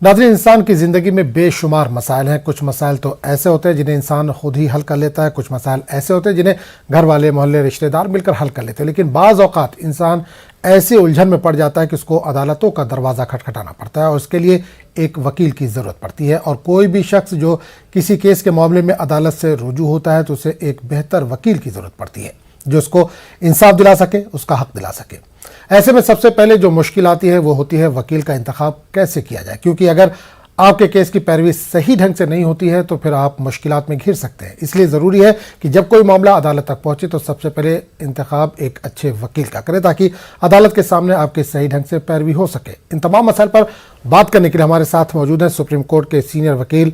नाज़रीन, इंसान की ज़िंदगी में बेशुमार मसाइल हैं। कुछ मसाइल तो ऐसे होते हैं जिन्हें इंसान खुद ही हल कर लेता है, कुछ मसाइल ऐसे होते हैं जिन्हें घर वाले, मोहल्ले, रिश्तेदार मिलकर हल कर लेते हैं। लेकिन बाज़ औक़ात इंसान ऐसी उलझन में पड़ जाता है कि उसको अदालतों का दरवाज़ा खटखटाना पड़ता है और उसके लिए एक वकील की ज़रूरत पड़ती है। और कोई भी शख्स जो किसी केस के मामले में अदालत से रुजू होता है तो उसे एक बेहतर वकील की ज़रूरत पड़ती है जो उसको इंसाफ दिला सके, उसका हक दिला सके। ऐसे में सबसे पहले जो मुश्किल आती है वो होती है वकील का इंतखाब कैसे किया जाए, क्योंकि अगर आपके केस की पैरवी सही ढंग से नहीं होती है तो फिर आप मुश्किलात में घिर सकते हैं। इसलिए ज़रूरी है कि जब कोई मामला अदालत तक पहुंचे तो सबसे पहले इंतखाब एक अच्छे वकील का करें ताकि अदालत के सामने आपके सही ढंग से पैरवी हो सके। इन तमाम मसाइल पर बात करने के लिए हमारे साथ मौजूद हैं सुप्रीम कोर्ट के सीनियर वकील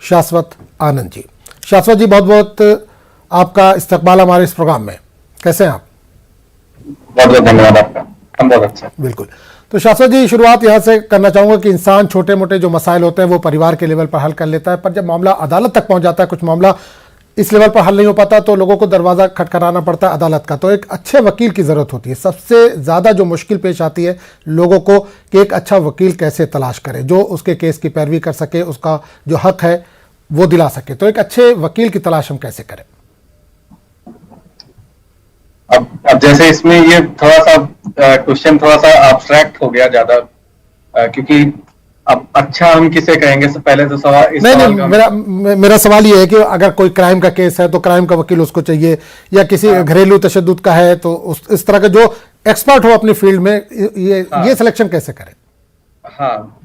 शाश्वत आनंद जी। शाश्वत जी, बहुत बहुत आपका इस्तकबाल हमारे इस प्रोग्राम में। कैसे हैं आप? बहुत बहुत धन्यवाद आपका। हम बहुत अच्छा। बिल्कुल। तो शाश्वत जी, शुरुआत यहाँ से करना चाहूँगा कि इंसान छोटे मोटे जो मसाइल होते हैं वो परिवार के लेवल पर हल कर लेता है, पर जब मामला अदालत तक पहुँच जाता है, कुछ मामला इस लेवल पर हल नहीं हो पाता तो लोगों को दरवाज़ा खटखटाना पड़ता है अदालत का। तो एक अच्छे वकील की ज़रूरत होती है। सबसे ज़्यादा जो मुश्किल पेश आती है लोगों को कि एक अच्छा वकील कैसे तलाश करें जो उसके केस की पैरवी कर सके, उसका जो हक है वो दिला सके। तो एक अच्छे वकील की तलाश हम कैसे करें? अब जैसे इसमें ये थोड़ा सा क्वेश्चन थोड़ा सा एब्स्ट्रैक्ट हो गया ज्यादा, क्योंकि अब अच्छा हम किसे कहेंगे। से पहले तो सवाल इस नहीं सवाल नहीं, मेरा सवाल ये है कि अगर कोई क्राइम का केस है तो क्राइम का वकील उसको चाहिए, या किसी घरेलू तशद्दुद का है तो इस तरह का जो एक्सपर्ट हो अपनी फील्ड में, ये सिलेक्शन कैसे करें? हाँ,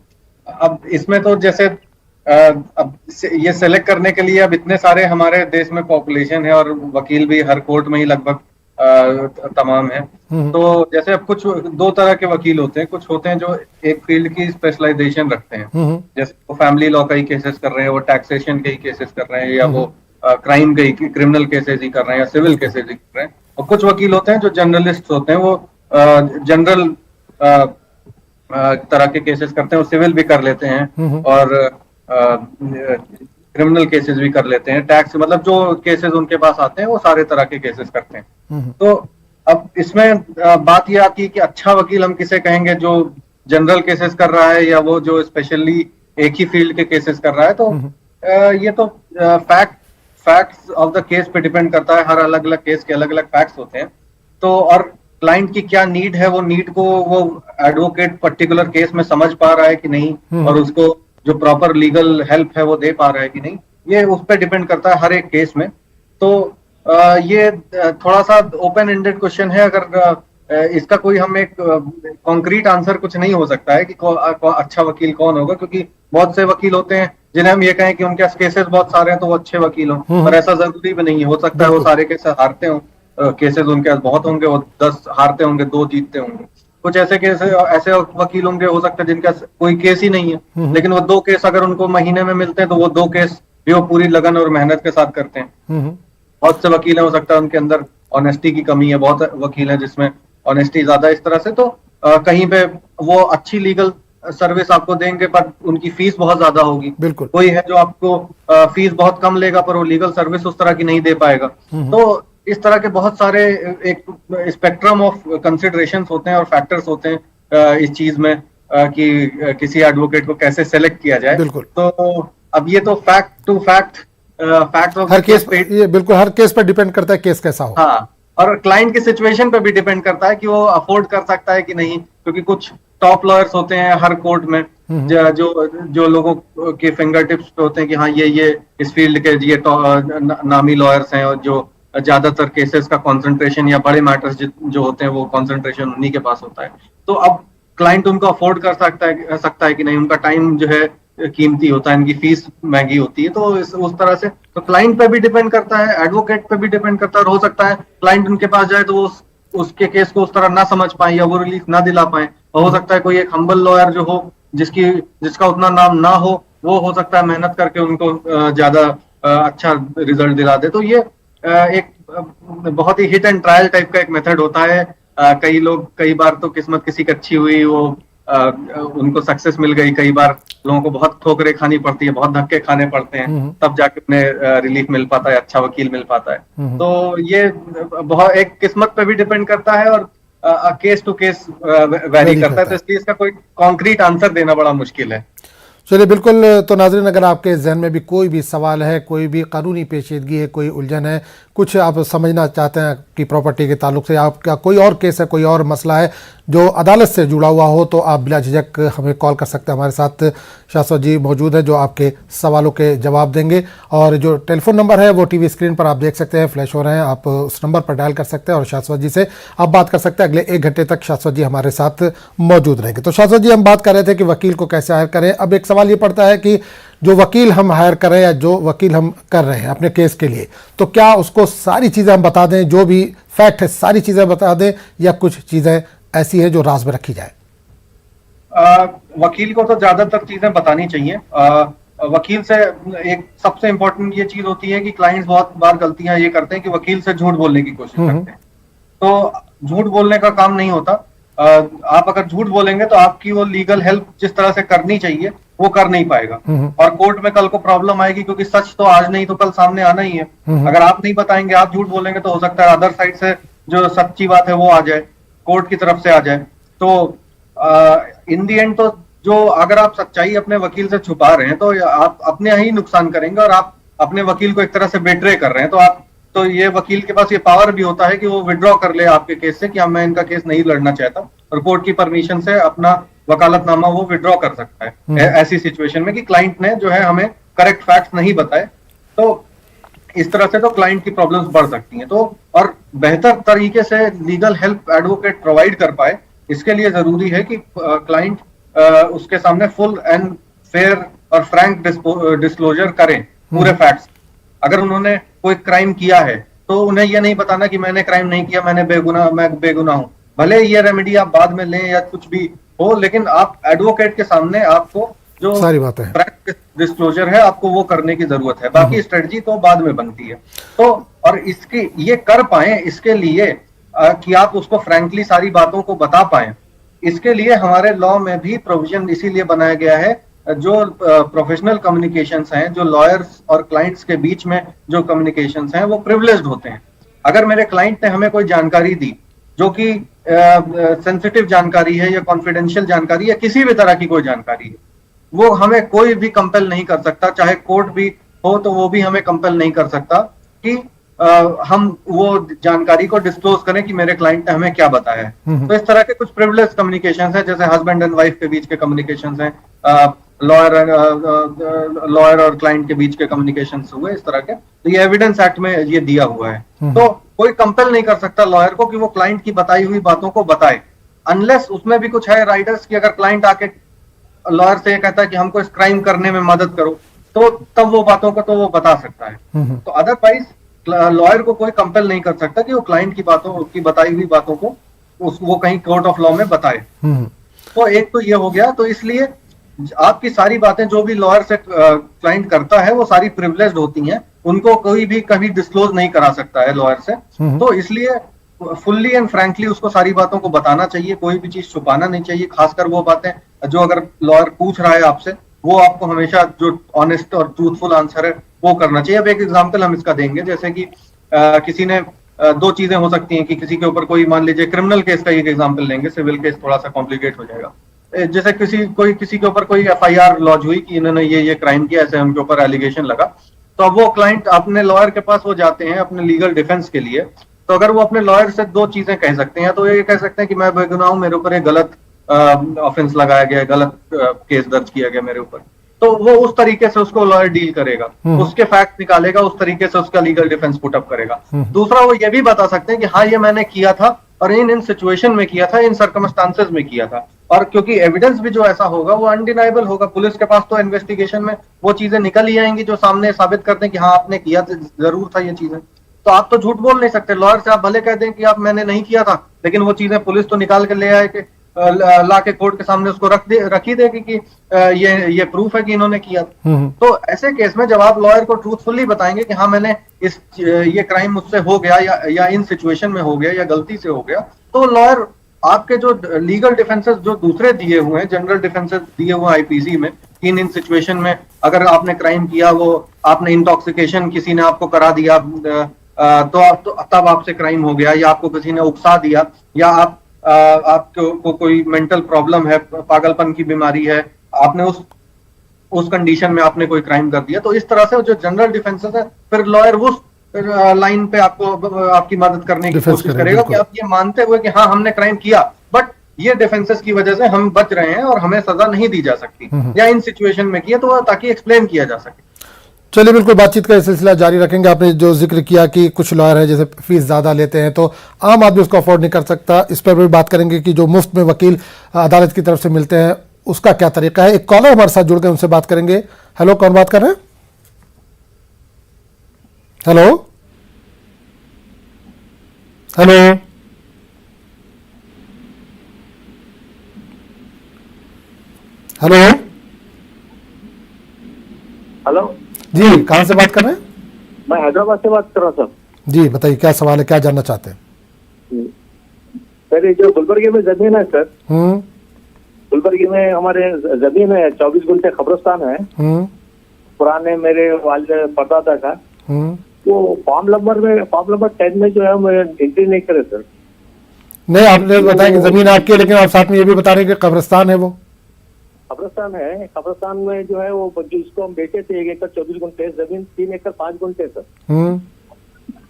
अब इसमें तो जैसे अब ये सेलेक्ट करने के लिए अब इतने सारे हमारे देश में पॉपुलेशन है और वकील भी हर कोर्ट में ही लगभग तमाम है। तो जैसे अब कुछ दो तरह के वकील होते हैं। कुछ होते हैं जो एक फील्ड की स्पेशलाइजेशन रखते हैं, जैसे वो फैमिली लॉ का ही केसेस कर रहे हैं, वो टैक्सेशन के ही केसेस कर रहे हैं, या वो क्राइम के ही क्रिमिनल केसेस ही कर रहे हैं, या सिविल केसेस ही कर रहे हैं। और कुछ वकील होते हैं जो जर्नलिस्ट होते हैं, वो जनरल तरह के केसेस करते हैं, वो सिविल भी कर लेते हैं और क्रिमिनल केसेस भी कर लेते हैं। टैक्स मतलब जो केसेस उनके पास आते हैं वो सारे तरह के केसेस करते हैं। तो अब इसमें बात ये आती है कि अच्छा वकील हम किसे कहेंगे, जो जनरल केसेस कर रहा है या वो जो स्पेशली एक ही फील्ड के केसेस कर रहा है। तो ये तो फैक्ट्स ऑफ द केस पे डिपेंड करता है। हर अलग अलग केस के अलग अलग फैक्ट्स होते हैं। तो और क्लाइंट की क्या नीड है, वो नीड को वो एडवोकेट पर्टिकुलर केस में समझ पा रहा है कि नहीं, और उसको जो प्रॉपर लीगल हेल्प है वो दे पा रहा है कि नहीं, ये उस पर डिपेंड करता है हर एक केस में। तो ये थोड़ा सा ओपन एंडेड क्वेश्चन है। अगर इसका कोई हम एक कॉन्क्रीट आंसर कुछ नहीं हो सकता है कि अच्छा वकील कौन होगा, क्योंकि बहुत से वकील होते हैं जिन्हें हम ये कहें कि उनके केसेस बहुत सारे हैं तो वो अच्छे वकील हों, पर ऐसा जरूरी भी नहीं है। हो सकता है वो सारे केसेस हारते हों, केसेस उनके पास बहुत होंगे, वो 10 हारते होंगे, 2 जीतते होंगे। कुछ ऐसे केस ऐसे वकील होंगे, हो सकता है जिनका कोई केस ही नहीं है, लेकिन वो 2 केस अगर उनको महीने में मिलते हैं तो वो 2 केस भी वो पूरी लगन और मेहनत के साथ करते हैं। बहुत से वकील हैं, हो सकता है उनके अंदर ऑनेस्टी की कमी है। बहुत वकील हैं जिसमें ऑनेस्टी ज्यादा इस तरह से, तो कहीं पे वो अच्छी लीगल सर्विस आपको देंगे पर उनकी फीस बहुत ज्यादा होगी। बिल्कुल। कोई है जो आपको फीस बहुत कम लेगा पर वो लीगल सर्विस उस तरह की नहीं दे पाएगा। तो इस तरह के बहुत सारे एक स्पेक्ट्रम ऑफ कंसिडरेशंस होते हैं और फैक्टर्स होते हैं इस चीज में कि किसी एडवोकेट को कैसे सेलेक्ट किया जाए। बिल्कुल। तो अब ये तो फैक्ट हर केस पे, ये बिल्कुल हर केस पर डिपेंड करता है केस कैसा हो। हाँ, और क्लाइंट की सिचुएशन पे भी डिपेंड करता है कि वो अफोर्ड कर सकता है कि नहीं, क्योंकि कुछ टॉप लॉयर्स होते हैं हर कोर्ट में जो लोगों के फिंगर टिप्स पे होते हैं कि हाँ ये इस फील्ड के ये नामी लॉयर्स हैं, और जो ज्यादातर केसेस का कंसंट्रेशन या बड़े मैटर्स जो होते हैं वो कंसंट्रेशन उन्हीं के पास होता है। तो अब क्लाइंट उनको अफोर्ड कर सकता है कि नहीं, उनका टाइम जो है कीमती होता है, इनकी फीस महंगी होती है। तो उस तरह से तो क्लाइंट पे भी डिपेंड करता है, एडवोकेट पे भी डिपेंड करता है। और हो सकता है क्लाइंट उनके पास जाए तो वो उसके केस को उस तरह ना समझ पाए या वो रिलीफ ना दिला पाए। और हो सकता है कोई एक हम्बल लॉयर जो हो, जिसका उतना नाम ना हो, वो हो सकता है मेहनत करके उनको ज्यादा अच्छा रिजल्ट दिला दे। तो ये एक बहुत ही हिट एंड ट्रायल टाइप का एक मेथड होता है। कई बार तो किस्मत किसी की अच्छी हुई, वो उनको सक्सेस मिल गई। कई बार लोगों को बहुत ठोकरें खानी पड़ती है, बहुत धक्के खाने पड़ते हैं, तब जाके उन्हें रिलीफ मिल पाता है, अच्छा वकील मिल पाता है। तो ये बहुत एक किस्मत पे भी डिपेंड करता है और केस टू केस वेरी करता है। तो इसलिए इसका कोई कॉन्क्रीट आंसर देना बड़ा मुश्किल है। चलिए बिल्कुल। तो नाज़रीन, अगर आपके जहन में भी कोई भी सवाल है, कोई भी कानूनी पेचीदगी है, कोई उलझन है, कुछ आप समझना चाहते हैं कि प्रॉपर्टी के ताल्लुक से, आपका कोई और केस है, कोई और मसला है जो अदालत से जुड़ा हुआ हो, तो आप बिला झिझक हमें कॉल कर सकते हैं। हमारे साथ शाश्वत जी मौजूद है जो आपके सवालों के जवाब देंगे। और जो टेलीफोन नंबर है वो टीवी स्क्रीन पर आप देख सकते हैं, फ्लैश हो रहे हैं, आप उस नंबर पर डायल कर सकते हैं और शाश्वत जी से आप बात कर सकते हैं। अगले 1 घंटे तक शाश्वत जी हमारे साथ मौजूद रहेंगे। तो शाश्वत जी, हम बात कर रहे थे कि वकील को कैसे हायर करें। अब एक सवाल ये पड़ता है कि जो वकील हम हायर कर रहे हैं या जो वकील हम कर रहे हैं अपने केस के लिए, तो क्या उसको सारी चीज़ें हम बता दें, जो भी फैक्ट है सारी चीज़ें बता दें, या कुछ चीज़ें ऐसी है जो राज में रखी जाए? वकील को तो ज्यादातर चीजें बतानी चाहिए। वकील से एक सबसे इंपॉर्टेंट ये चीज होती है कि क्लाइंट्स बहुत बार गलतियां ये करते हैं कि वकील से झूठ बोलने की कोशिश करते हैं। तो झूठ बोलने का काम नहीं होता। आप अगर झूठ बोलेंगे तो आपकी वो लीगल हेल्प जिस तरह से करनी चाहिए वो कर नहीं पाएगा, और कोर्ट में कल को प्रॉब्लम आएगी, क्योंकि सच तो आज नहीं तो कल सामने आना ही है। अगर आप नहीं बताएंगे, आप झूठ बोलेंगे, तो हो सकता है अदर साइड से जो सच्ची बात है वो आ जाए, कोर्ट की तरफ से आ जाए। तो इन दी एंड तो जो अगर आप सच्चाई अपने वकील से छुपा रहे हैं तो आप अपने ही नुकसान करेंगे, और आप अपने वकील को एक तरह से बेट्रे कर रहे हैं। तो ये वकील के पास ये पावर भी होता है कि वो विड्रॉ कर ले आपके केस से कि हम मैं इनका केस नहीं लड़ना चाहता, और कोर्ट की परमिशन से अपना वकालतनामा वो विड्रॉ कर सकता है ऐसी सिचुएशन में कि क्लाइंट ने जो है हमें करेक्ट फैक्ट्स नहीं बताए। तो इस तरह से तो क्लाइंट की प्रॉब्लम्स बढ़ सकती हैं। तो और बेहतर तरीके से लीगल हेल्प एडवोकेट प्रोवाइड कर पाए, इसके लिए जरूरी है कि क्लाइंट उसके सामने फुल एंड फेयर और फ्रैंक डिस्क्लोजर करें पूरे फैक्ट्स। अगर उन्होंने कोई क्राइम किया है तो उन्हें यह नहीं बताना कि मैंने क्राइम नहीं किया, मैं बेगुनाह हूं। भले ये रेमेडी आप बाद में लें या कुछ भी हो, लेकिन आप एडवोकेट के सामने आपको जो सारी बातें फ्रैंक डिस्क्लोजर है आपको वो करने की जरूरत है। बाकी स्ट्रेटजी तो बाद में बनती है। तो और इसकी ये कर पाए, इसके लिए कि आप उसको फ्रैंकली सारी बातों को बता पाए, इसके लिए हमारे लॉ में भी प्रोविजन इसीलिए बनाया गया है। जो प्रोफेशनल कम्युनिकेशंस हैं, जो लॉयर्स और क्लाइंट्स के बीच में जो कम्युनिकेशंस हैं, वो प्रिविलेज्ड होते हैं। अगर मेरे क्लाइंट ने हमें कोई जानकारी दी जो कि सेंसिटिव जानकारी है या कॉन्फिडेंशियल जानकारी है, किसी भी तरह की कोई जानकारी है, वो हमें कोई भी कंपेल नहीं कर सकता, चाहे कोर्ट भी हो तो वो भी हमें कंपेल नहीं कर सकता कि हम वो जानकारी को डिस्क्लोज करें कि मेरे क्लाइंट ने हमें क्या बताया है। तो इस तरह के कुछ प्रिविलेज कम्युनिकेशंस हैं, जैसे हस्बैंड एंड वाइफ के बीच के कम्युनिकेशंस हैं, लॉयर और क्लाइंट के बीच के कम्युनिकेशंस हुए इस तरह के। तो ये एविडेंस एक्ट में ये दिया हुआ है। तो कोई कंपेल नहीं कर सकता लॉयर को कि वो क्लाइंट की बताई हुई बातों को बताए, अनलेस उसमें भी कुछ है राइडर्स की। अगर क्लाइंट आके लॉयर से ये कहता है कि हमको इस क्राइम करने में मदद करो, तो तब वो बातों को तो वो बता सकता है। तो अदरवाइज लॉयर को कोई कंपेल नहीं कर सकता कि वो क्लाइंट की बातों की बताई हुई बातों को वो कहीं कोर्ट ऑफ लॉ में बताए। तो एक तो ये हो गया। तो इसलिए आपकी सारी बातें जो भी लॉयर से क्लाइंट करता है वो सारी प्रिविलेज्ड होती हैं, उनको कोई भी कभी डिस्क्लोज नहीं करा सकता है लॉयर से। तो इसलिए फुल्ली एंड फ्रैंकली उसको सारी बातों को बताना चाहिए, कोई भी चीज छुपाना नहीं चाहिए। खासकर वो बातें जो अगर लॉयर पूछ रहा है आपसे, वो आपको हमेशा जो ऑनेस्ट और ट्रूथफुल आंसर है वो करना चाहिए। अब एक एग्जांपल हम इसका देंगे, जैसे कि किसी ने दो चीजें हो सकती हैं कि किसी के ऊपर कोई, मान लीजिए क्रिमिनल केस का एक एग्जांपल लेंगे, सिविल केस थोड़ा सा कॉम्प्लिकेट हो जाएगा। जैसे किसी के ऊपर कोई एफआईआर लॉन्च हुई कि इन्होंने ये क्राइम किया, ऐसे उनके ऊपर एलिगेशन लगा। तो अब वो क्लाइंट अपने लॉयर के पास वो जाते हैं अपने लीगल डिफेंस के लिए। तो अगर वो अपने लॉयर से दो चीजें कह सकते हैं, तो ये कह सकते हैं कि मैं बेगुनाह हूं, मेरे ऊपर एक गलत ऑफेंस लगाया गया, गलत केस दर्ज किया गया मेरे ऊपर। तो वो उस तरीके से उसको लॉयर डील करेगा, उसके फैक्ट निकालेगा, उस तरीके से उसका लीगल डिफेंस पुटअप करेगा। दूसरा, वो ये भी बता सकते हैं कि हाँ ये मैंने किया था और इन सिचुएशन में किया था, इन सर्कमस्टांसेस में किया था। और क्योंकि एविडेंस भी जो ऐसा होगा वो अनडिनाइबल होगा, पुलिस के पास तो इन्वेस्टिगेशन में वो चीजें निकल ही आएंगी जो सामने साबित करते हैं कि हाँ आपने किया जरूर था ये चीजें। तो आप तो झूठ बोल नहीं सकते। लॉयर से आप भले कह दें कि आप मैंने नहीं किया था, लेकिन वो चीजें पुलिस तो निकाल के ले आए कि ला के कोर्ट के सामने उसको रखी देगी कि ये प्रूफ है कि इन्होंने किया। तो ऐसे केस में जब आप लॉयर को ट्रूथफुली बताएंगे कि हाँ मैंने ये क्राइम मुझसे हो गया या इन सिचुएशन में हो गया या गलती से हो गया, तो लॉयर आपके जो लीगल डिफेंसेस जो दूसरे दिए हुए हैं, जनरल डिफेंसेस दिए हुए आईपीसी में, इन सिचुएशन में अगर आपने क्राइम किया, वो आपने इंटॉक्सिकेशन किसी ने आपको करा दिया, तो तब आपसे क्राइम हो गया, या आपको किसी ने उकसा दिया, या आपको कोई मेंटल प्रॉब्लम है, पागलपन की बीमारी है, आपने उस कंडीशन में आपने कोई क्राइम कर दिया। तो इस तरह से जो जनरल डिफेंसेस है, फिर लॉयर उस लाइन पे आपको आपकी मदद करने की डिफेंस कोशिश करें, करेगा कि बिल्कुल। आप ये मानते हुए कि हाँ हमने क्राइम किया, बट ये डिफेंसेस की वजह से हम बच रहे हैं और हमें सजा नहीं दी जा सकती, या इन सिचुएशन में किया तो ताकि एक्सप्लेन किया जा सके। चलिए, बिल्कुल बातचीत का ये सिलसिला जारी रखेंगे। आपने जो जिक्र किया कि कुछ लॉयर है जैसे फीस ज़्यादा लेते हैं तो आम आदमी उसको अफोर्ड नहीं कर सकता, इस पर भी बात करेंगे कि जो मुफ्त में वकील अदालत की तरफ से मिलते हैं उसका क्या तरीका है। एक कॉलर हमारे साथ जुड़ गए, उनसे बात करेंगे। हेलो, कौन बात कर रहे हैं? हेलो हेलो हेलो हेलो, जी, कहाँ से बात कर रहे हैं? मैं हैदराबाद से बात कर रहा था जी बताइए, क्या सवाल है, क्या जानना चाहते हैं? सर। ये जो गुलबर्गे में जमीन है सर, गुलबर्गे में हमारे जमीन है, 24 गुंठे कब्रिस्तान है। पुराने मेरे वालिद परदादा का, वो फॉर्म नंबर 10 में जो है मैं एंट्री नहीं करे सर। नहीं, आपने बताया कि जमीन आपकी है, लेकिन आप साथ में ये भी बता रहे हैं कि कब्रिस्तान है। वो कब्रिस्तान है, कब्रिस्तान में जो है वो जिसको हम बेचे थे 1 एकड़ 24 गुंठे जमीन, 3 एकड़ 5 गुंठे सर।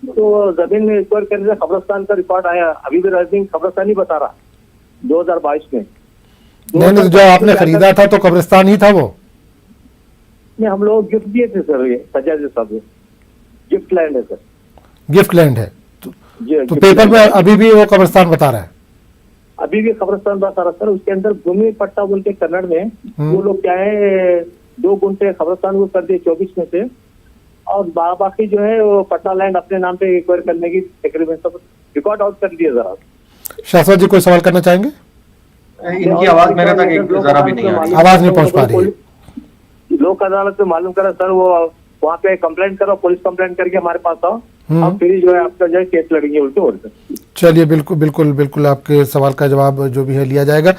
तो जमीन में एक्वायर करने से कब्रिस्तान का रिकॉर्ड आया, अभी भी रजिंग कब्रिस्तान ही बता रहा 2022 में। नहीं, जो आपने खरीदा था तो कब्रिस्तान ही था वो। नहीं, हम लोग गिफ्ट दिए थे सर, ये सजा साहब गिफ्ट लैंड है सर। गिफ्ट लैंड है तो गिफ्ट पेपर लैंड में है। अभी भी वो कब्रिस्तान बता रहा है। अभी भी कब्रिस्तान बता रहा सर। उसके अंदर भूमि पट्टा बोल के कन्नड़ में वो लोग क्या है 2 गुंठे कब्रिस्तान को कर दिए 24 में से, और बाकी जो है वो पट्टा लैंड अपने नाम पे एक्वायर करने की एग्रीमेंट सब रिकॉर्ड आउट कर दिए जरा। शाश्वत जी, कोई सवाल करना चाहेंगे? इनकी आवाज मेरे तक जरा भी नहीं आ रही। आवाज नहीं पहुंच पा रही है। लोक अदालत में मालूम करा सर, वो वहाँ पे कंप्लेंट करो, पुलिस कंप्लेंट करके हमारे पास आओ, और फिर जो है आपका जो है केस लड़ेंगे उल्टे उल्टे। चलिए, बिल्कुल बिल्कुल बिल्कुल आपके सवाल का जवाब जो भी है लिया जाएगा।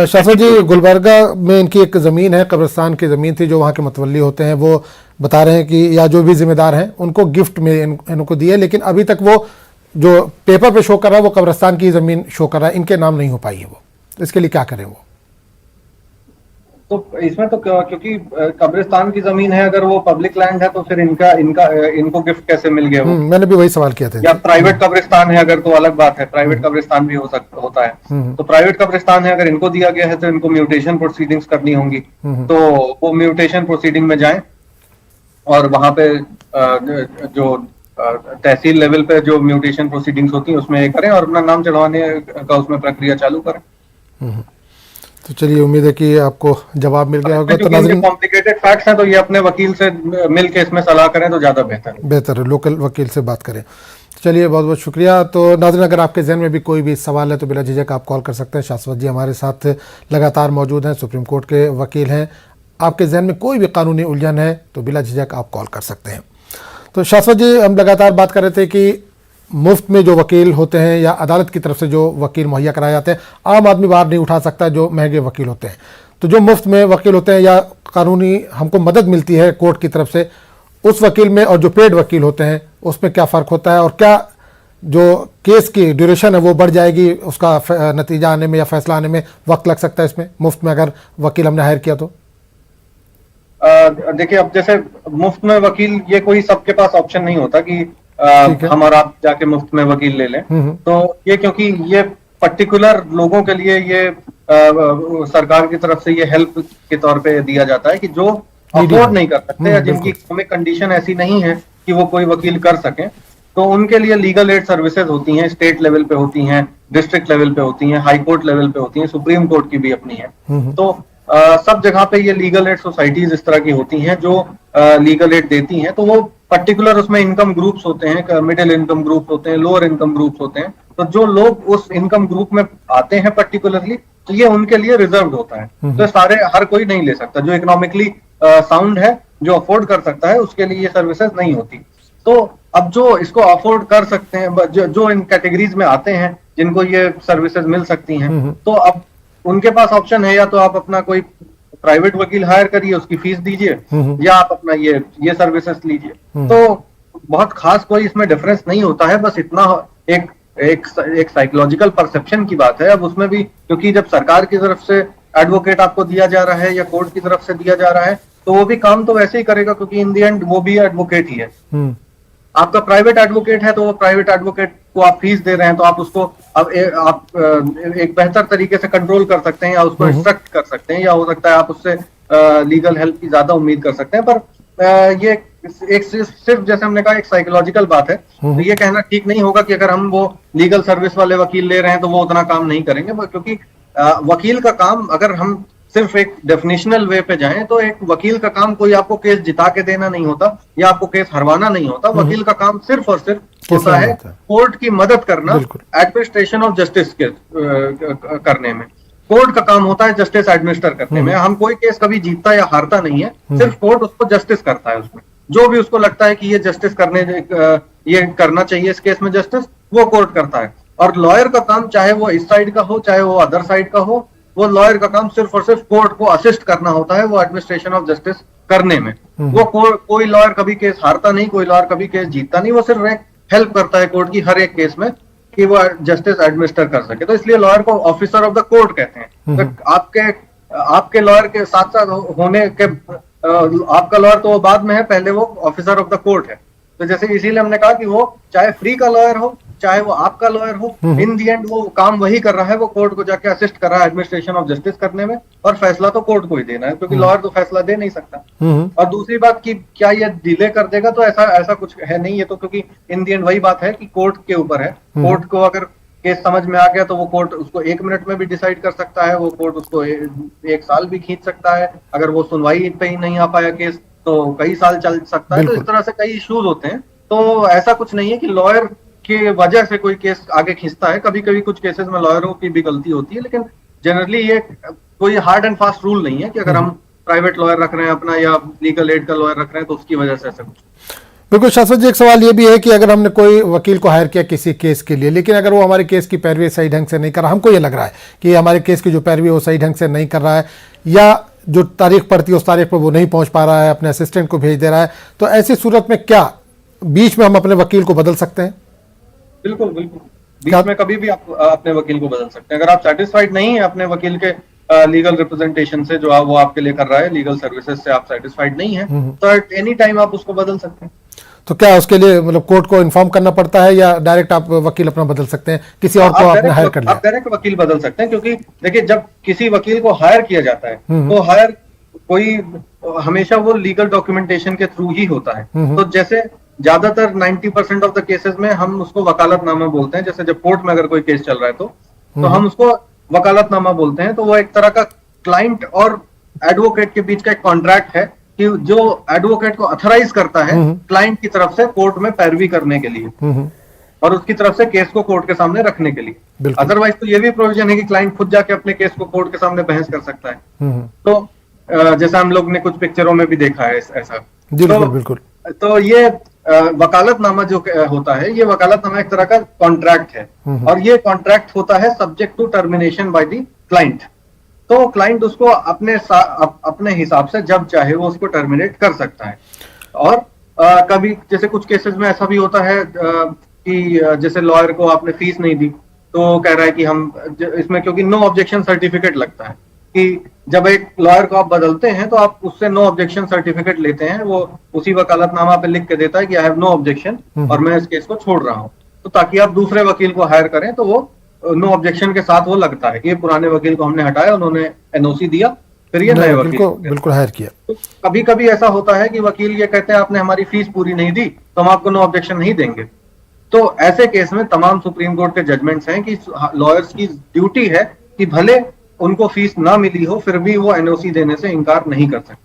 शाश्वत जी, गुलबर्गा में इनकी एक ज़मीन है, कब्रिस्तान की ज़मीन थी, जो वहाँ के मतवल्ली होते हैं वो बता रहे हैं कि या जो भी जिम्मेदार हैं उनको गिफ्ट में इनको दी है, लेकिन अभी तक वो जो पेपर पे शो कर रहा है वो कब्रिस्तान की ज़मीन शो कर रहा है, इनके नाम नहीं हो पाई है वो। इसके लिए क्या करें वो? तो इसमें तो क्योंकि कब्रिस्तान की जमीन है, अगर वो पब्लिक लैंड है तो फिर इनको गिफ्ट कैसे मिल गया वो? मैंने भी वही सवाल किया था। या प्राइवेट कब्रिस्तान है अगर, तो अलग बात है, प्राइवेट कब्रिस्तान भी होता है। तो प्राइवेट कब्रिस्तान है अगर इनको दिया गया है तो इनको म्यूटेशन प्रोसीडिंग्स करनी होंगी। तो वो म्यूटेशन प्रोसीडिंग में जाएं और वहां पे जो तहसील लेवल पे जो म्यूटेशन प्रोसीडिंग्स होती हैं उसमें करें और अपना नाम चढ़वाने का उसमें प्रक्रिया चालू करें। तो चलिए, उम्मीद है कि आपको जवाब मिल गया होगा। तो नाज़रीन, कॉम्प्लिकेटेड फैक्ट्स हैं तो ये अपने वकील से मिल के इसमें सलाह करें तो ज्यादा बेहतर है, लोकल वकील से बात करें। चलिए, बहुत बहुत शुक्रिया। तो नाज़रीन, अगर आपके जहन में भी कोई भी सवाल है तो बिला झिझक आप कॉल कर सकते हैं। शाश्वत जी हमारे साथ लगातार मौजूद हैं, सुप्रीम कोर्ट के वकील हैं। आपके जहन में कोई भी कानूनी उलझन है तो बिला झिझक आप कॉल कर सकते हैं। तो शाश्वत जी, हम लगातार बात कर रहे थे कि मुफ्त में जो वकील होते हैं या अदालत की तरफ से जो वकील मुहैया कराए जाते हैं, आम आदमी बाहर नहीं उठा सकता जो महंगे वकील होते हैं। तो जो मुफ्त में वकील होते हैं या कानूनी हमको मदद मिलती है कोर्ट की तरफ से, उस वकील में और जो पेड वकील होते हैं उसमें क्या फ़र्क होता है, और क्या जो केस की ड्यूरेशन है वो बढ़ जाएगी, उसका नतीजा आने में या फैसला आने में वक्त लग सकता है इसमें, मुफ्त में अगर वकील हमने हायर किया तो? देखिए, अब जैसे मुफ्त में वकील, ये कोई सबके पास ऑप्शन नहीं होता कि हम और आप जाके मुफ्त में वकील ले लें। तो ये क्योंकि ये पर्टिकुलर लोगों के लिए ये सरकार की तरफ से ये हेल्प के तौर पे दिया जाता है कि जो अफोर्ड नहीं कर सकते या जिनकी इकोनॉमिक कंडीशन ऐसी नहीं है कि वो कोई वकील कर सकें, तो उनके लिए लीगल एड सर्विसेज होती हैं। स्टेट लेवल पे होती हैं, डिस्ट्रिक्ट लेवल पे होती हैं, हाई कोर्ट लेवल पे होती हैं, सुप्रीम कोर्ट की भी अपनी है। तो सब जगह पे ये लीगल एड सोसाइटीज इस तरह की होती हैं जो लीगल एड देती हैं। तो वो पर्टिकुलर उसमें इनकम ग्रुप्स होते हैं, मिडिल इनकम ग्रुप्स होते हैं, लोअर इनकम ग्रुप्स होते हैं। तो जो लोग उस इनकम ग्रुप में आते हैं पर्टिकुलरली, तो ये उनके लिए रिजर्व होता है। तो हर कोई नहीं ले सकता। जो इकोनॉमिकली साउंड है, जो अफोर्ड कर सकता है, उसके लिए ये सर्विसेज नहीं होती। तो अब जो इसको अफोर्ड कर सकते हैं, जो इन कैटेगरीज में आते हैं जिनको ये सर्विसेज मिल सकती हैं, तो अब उनके पास ऑप्शन है, या तो आप अपना कोई प्राइवेट वकील हायर करिए, उसकी फीस दीजिए, या आप अपना ये सर्विसेज लीजिए। तो बहुत खास कोई इसमें डिफरेंस नहीं होता है। बस इतना एक साइकोलॉजिकल परसेप्शन की बात है। अब उसमें भी क्योंकि जब सरकार की तरफ से एडवोकेट आपको दिया जा रहा है या कोर्ट की तरफ से दिया जा रहा है, तो वो भी काम तो वैसे ही करेगा, क्योंकि इन दी एंड वो भी एडवोकेट ही है। आपका प्राइवेट एडवोकेट है तो वो प्राइवेट एडवोकेट को आप फीस दे रहे हैं, तो आप उसको अब आप एक बेहतर तरीके से कंट्रोल कर सकते हैं या उसको इंस्ट्रक्ट कर सकते हैं, या हो सकता है आप उससे लीगल हेल्प की ज्यादा उम्मीद कर सकते हैं। पर ये एक सिर्फ जैसे हमने कहा एक साइकोलॉजिकल बात है, तो ये कहना ठीक नहीं होगा कि अगर हम वो लीगल सर्विस वाले वकील ले रहे हैं तो वो उतना काम नहीं करेंगे, क्योंकि वकील का काम, अगर हम सिर्फ एक डेफिनेशनल वे पे जाएं तो एक वकील का काम कोई आपको केस जिता के देना नहीं होता या आपको केस हरवाना नहीं होता। वकील का काम सिर्फ और सिर्फ होता है कोर्ट की मदद करना, एडमिनिस्ट्रेशन ऑफ जस्टिस के करने में। कोर्ट का काम होता है जस्टिस एडमिनिस्टर करने में। हम कोई केस कभी जीतता या हारता नहीं है, सिर्फ कोर्ट उसको जस्टिस करता है। उसमें जो भी उसको लगता है कि ये जस्टिस ये करना चाहिए इस केस में जस्टिस, वो कोर्ट करता है। और लॉयर का काम, चाहे वो इस साइड का हो चाहे वो अदर साइड का हो, वो लॉयर का काम सिर्फ और सिर्फ कोर्ट को असिस्ट करना होता है वो एडमिनिस्ट्रेशन ऑफ जस्टिस करने में। वो कोई लॉयर कभी केस हारता नहीं, कोई लॉयर कभी केस जीतता नहीं, वो सिर्फ एक हेल्प करता है कोर्ट की हर एक केस में कि वो जस्टिस एडमिनिस्टर कर सके। तो इसलिए लॉयर को ऑफिसर ऑफ द कोर्ट कहते हैं। तो आपके लॉयर के साथ साथ होने के आपका लॉयर तो बाद में है, पहले वो ऑफिसर ऑफ द कोर्ट है। तो जैसे इसीलिए हमने कहा कि वो चाहे फ्री का लॉयर हो चाहे वो आपका लॉयर हो, इन दी एंड वो काम वही कर रहा है, वो कोर्ट को जाके असिस्ट कर रहा है एडमिनिस्ट्रेशन ऑफ जस्टिस करने में, और फैसला तो कोर्ट को ही देना है, क्योंकि लॉयर तो फैसला दे नहीं सकता। और दूसरी बात कि क्या ये डिले कर देगा, तो ऐसा कुछ है नहीं। ये तो क्योंकि इन दी एंड वही बात है कि कोर्ट के ऊपर है। कोर्ट को अगर केस समझ में आ गया तो वो कोर्ट उसको 1 मिनट में भी डिसाइड कर सकता है, वो कोर्ट उसको 1 साल भी खींच सकता है। अगर वो सुनवाई पे ही नहीं आ पाया केस तो कई साल चल सकता है। तो इस तरह से कई इश्यूज होते हैं। तो ऐसा कुछ नहीं है कि लॉयर की वजह से कोई केस आगे खींचता है। कभी कभी कुछ केसेस में लॉयरों की भी गलती होती है, लेकिन जनरली ये कोई हार्ड एंड फास्ट रूल नहीं है कि अगर हम प्राइवेट लॉयर रख रहे हैं अपना या लीगल एड का लॉयर रख रहे हैं तो उसकी वजह से ऐसा कुछ। बिल्कुल शाश्वत जी, एक सवाल ये भी है कि अगर हमने कोई वकील को हायर किया किसी केस के लिए, लेकिन अगर वो हमारे केस की पैरवी सही ढंग से नहीं कर रहा, हमको ये लग रहा है कि हमारे केस की जो पैरवी वो सही ढंग से नहीं कर रहा है, या जो तारीख पड़ती है उस तारीख पर वो नहीं पहुंच पा रहा है, अपने असिस्टेंट को भेज दे रहा है, तो ऐसी सूरत में क्या बीच में हम अपने वकील को बदल सकते हैं? बिल्कुल बिल्कुल, बीच में कभी भी आप अपने वकील को बदल सकते हैं। अगर आप सेटिस्फाइड नहीं है अपने वकील के लीगल रिप्रेजेंटेशन से जो वो आपके लिए कर रहा है, लीगल सर्विसेज से आप सेटिस्फाइड नहीं है, तो एट एनी टाइम आप उसको बदल सकते हैं। तो क्या उसके लिए मतलब कोर्ट को इन्फॉर्म करना पड़ता है या डायरेक्ट आप वकील अपना बदल सकते हैं, किसी और को आपने हायर कर लिया? आप डायरेक्ट वकील बदल सकते हैं, क्योंकि देखिए जब किसी वकील को हायर किया जाता है तो हायर कोई हमेशा वो लीगल डॉक्यूमेंटेशन के थ्रू ही होता है। तो जैसे ज्यादातर 90% ऑफ द केसेस में हम उसको वकालतनामा बोलते हैं। जैसे जब कोर्ट में अगर कोई केस चल रहा है तो हम उसको वकालतनामा बोलते हैं। तो वो एक तरह का क्लाइंट और एडवोकेट के बीच का एक कॉन्ट्रैक्ट है कि जो एडवोकेट को अथराइज करता है क्लाइंट की तरफ से कोर्ट में पैरवी करने के लिए और उसकी तरफ से केस को कोर्ट के सामने रखने के लिए। अदरवाइज तो ये भी प्रोविजन है कि क्लाइंट खुद जाके अपने केस को कोर्ट के सामने बहस कर सकता है। तो जैसा हम लोग ने कुछ पिक्चरों में भी देखा है ऐसा। बिल्कुल। तो ये वकालतनामा जो होता है, ये वकालतनामा एक तरह का कॉन्ट्रैक्ट है, और ये कॉन्ट्रैक्ट होता है subject to termination by the client. तो क्लाइंट उसको अपने हिसाब से जब चाहे वो उसको टर्मिनेट कर सकता है। और कभी जैसे कुछ केसेस में ऐसा भी होता है कि जैसे लॉयर को आपने फीस नहीं दी तो कह रहा है कि हम इसमें, क्योंकि नो ऑब्जेक्शन सर्टिफिकेट लगता है कि जब एक लॉयर को आप बदलते हैं तो आप उससे नो ऑब्जेक्शन सर्टिफिकेट लेते हैं, वो उसी वकालतनामा पे लिख के देता है कि आई हैव नो ऑब्जेक्शन और मैं इस केस को छोड़ रहा हूं। तो ताकि आप दूसरे वकील को हायर करें तो वो नो ऑब्जेक्शन के साथ वो लगता है कि ये पुराने वकील को हमने हटाया, उन्होंने एनओसी दिया, फिर ये नए वकील को बिल्कुल हायर किया। तो कभी कभी ऐसा होता है कि वकील ये कहते हैं आपने हमारी फीस पूरी नहीं दी तो हम आपको नो ऑब्जेक्शन नहीं देंगे। तो ऐसे केस में तमाम सुप्रीम कोर्ट के जजमेंट्स हैं कि लॉयर्स की ड्यूटी है कि भले उनको फीस ना मिली हो फिर भी वो एनओसी देने से इनकार नहीं कर सकते।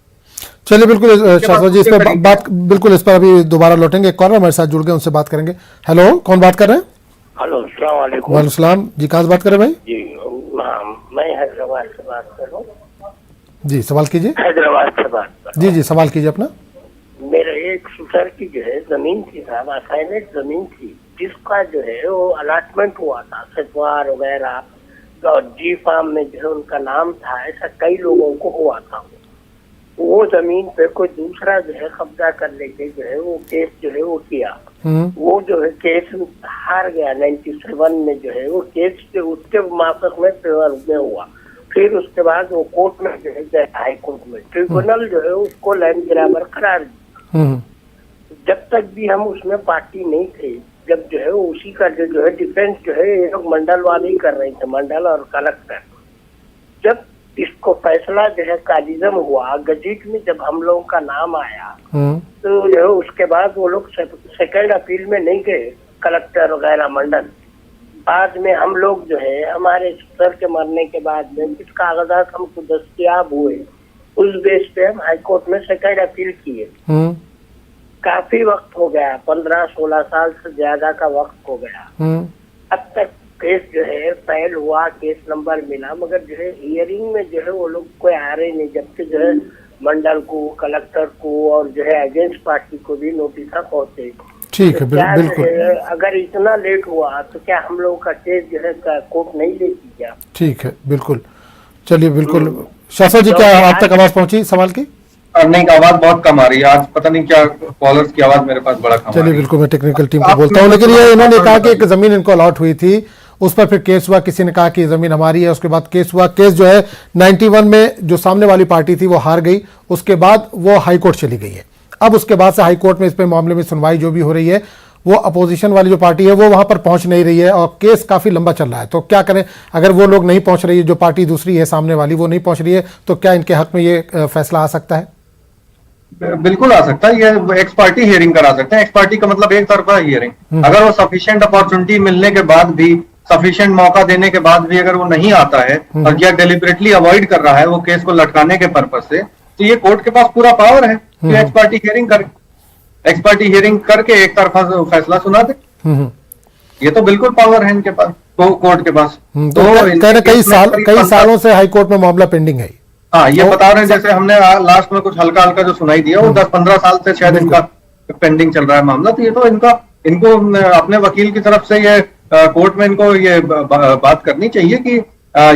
चलिए बिल्कुल शाश्वत जी, इस पर बात बिल्कुल इस पर अभी दोबारा लौटेंगे। एक कॉलर हमारे साथ जुड़ गए, उनसे बात करेंगे। हेलो, कौन बात कर रहे हैं? हेलो, अस्सलाम वालेकुम। वालेकुम सलाम जी, कहाँ से बात कर रहे हैं भाई? जी मैं हैदराबाद से बात कर रहा हूँ। जी सवाल कीजिए। हैदराबाद से बात कर रहा हूँ। जी सवाल कीजिए अपना। मेरा एक सर की जो है जमीन थी साहब, असाइनेट जमीन थी, जिसका जो है वो अलाटमेंट हुआ था, सतवार वगैरह, और जी फार्म में जो है उनका नाम था, ऐसा कई लोगों को हुआ था। वो जमीन पे कोई दूसरा जो है कब्जा कर लेके जो है वो केस जो है वो किया। वो जो है केस हार गया 97 में, जो है वो केस उसके माफक में हुआ। फिर उसके बाद वो कोर्ट में जो है, हाई कोर्ट में ट्रिब्यूनल जो है उसको लैंड ग्रैबर करार दिया। जब तक भी हम उसमें पार्टी नहीं थे, जब जो है उसी का जो है डिफेंस जो है ये लोग मंडल वाले ही कर रहे थे, मंडल और कलेक्टर। जब इसको फैसला जो है कालिज्म हुआ, गजट में जब हम लोगों का नाम आया तो जो है उसके बाद वो लोग सेकंड अपील में नहीं गए, कलेक्टर वगैरह मंडल। बाद में हम लोग जो है हमारे सर के मरने के बाद में कुछ कागजात हमको दस्तयाब हुए, उस बेस पे हम हाई कोर्ट में सेकंड अपील किए। काफी वक्त हो गया, 15-16 साल से ज्यादा का वक्त हो गया। अब तक केस जो है फाइल हुआ, केस नंबर मिला, मगर जो है हियरिंग में जो है वो लोग कोई आ रहे नहीं, जबकि जो है मंडल को, कलेक्टर को और जो है अगेंस्ट पार्टी को भी नोटिस पहुंचे। ठीक है, बिल्कुल। अगर इतना लेट हुआ तो क्या हम लोगों का केस जो है कोर्ट नहीं लेती क्या? ठीक है, बिल्कुल। चलिए, बिल्कुल। शास्त्री जी, क्या आप तक आवाज पहुंची सवाल की? नहीं, आवाज बहुत कम आ रही है आज, पता नहीं क्या कॉलर्स की आवाज मेरे पास बड़ा कम। चलिए, बिल्कुल, मैं टेक्निकल टीम को बोलता हूँ। लेकिन ये इन्होंने कहा कि एक जमीन इनको अलॉट हुई थी, उस पर फिर केस हुआ, किसी ने कहा कि जमीन हमारी है, उसके बाद केस हुआ। केस जो है 91 में जो सामने वाली पार्टी थी वो हार गई, उसके बाद वो हाई कोर्ट चली गई है। अब उसके बाद से हाई कोर्ट में इस पे मामले में सुनवाई जो भी हो रही है, वो अपोजिशन वाली जो पार्टी है वो वहां पर पहुंच नहीं रही है और केस काफी लंबा चल रहा है। तो क्या करें, अगर वो लोग नहीं पहुंच रही है, जो पार्टी दूसरी है सामने वाली वो नहीं पहुंच रही है, तो क्या इनके हक में ये फैसला आ सकता है? बिल्कुल आ सकता है। ये एक्स पार्टी हियरिंग करा सकते हैं। एक्स पार्टी का मतलब एक तरफा हियरिंग। अगर वो सफिशिएंट अपॉर्चुनिटी मिलने के बाद भी, सफिशिएंट मौका देने के बाद भी अगर वो नहीं आता है और या डेलिबरेटली अवॉइड कर रहा है वो केस को लटकाने के पर्पज से, तो ये कोर्ट के पास पूरा पावर है कि एक्स पार्टी हियरिंग करे, एक्स पार्टी हियरिंग करके एक तरफा फैसला सुना दे। ये तो बिल्कुल पावर है इनके पास, तो कोर्ट के पास। तो कई सालों से हाई कोर्ट में मामला पेंडिंग है। हाँ, ये बता रहे हैं, जैसे हमने लास्ट में कुछ हल्का हल्का जो सुनाई दिया, वो 10-15 साल से शायद इनका पेंडिंग चल रहा है मामला। तो ये तो इनको अपने वकील की तरफ से ये कोर्ट में इनको ये बात करनी चाहिए कि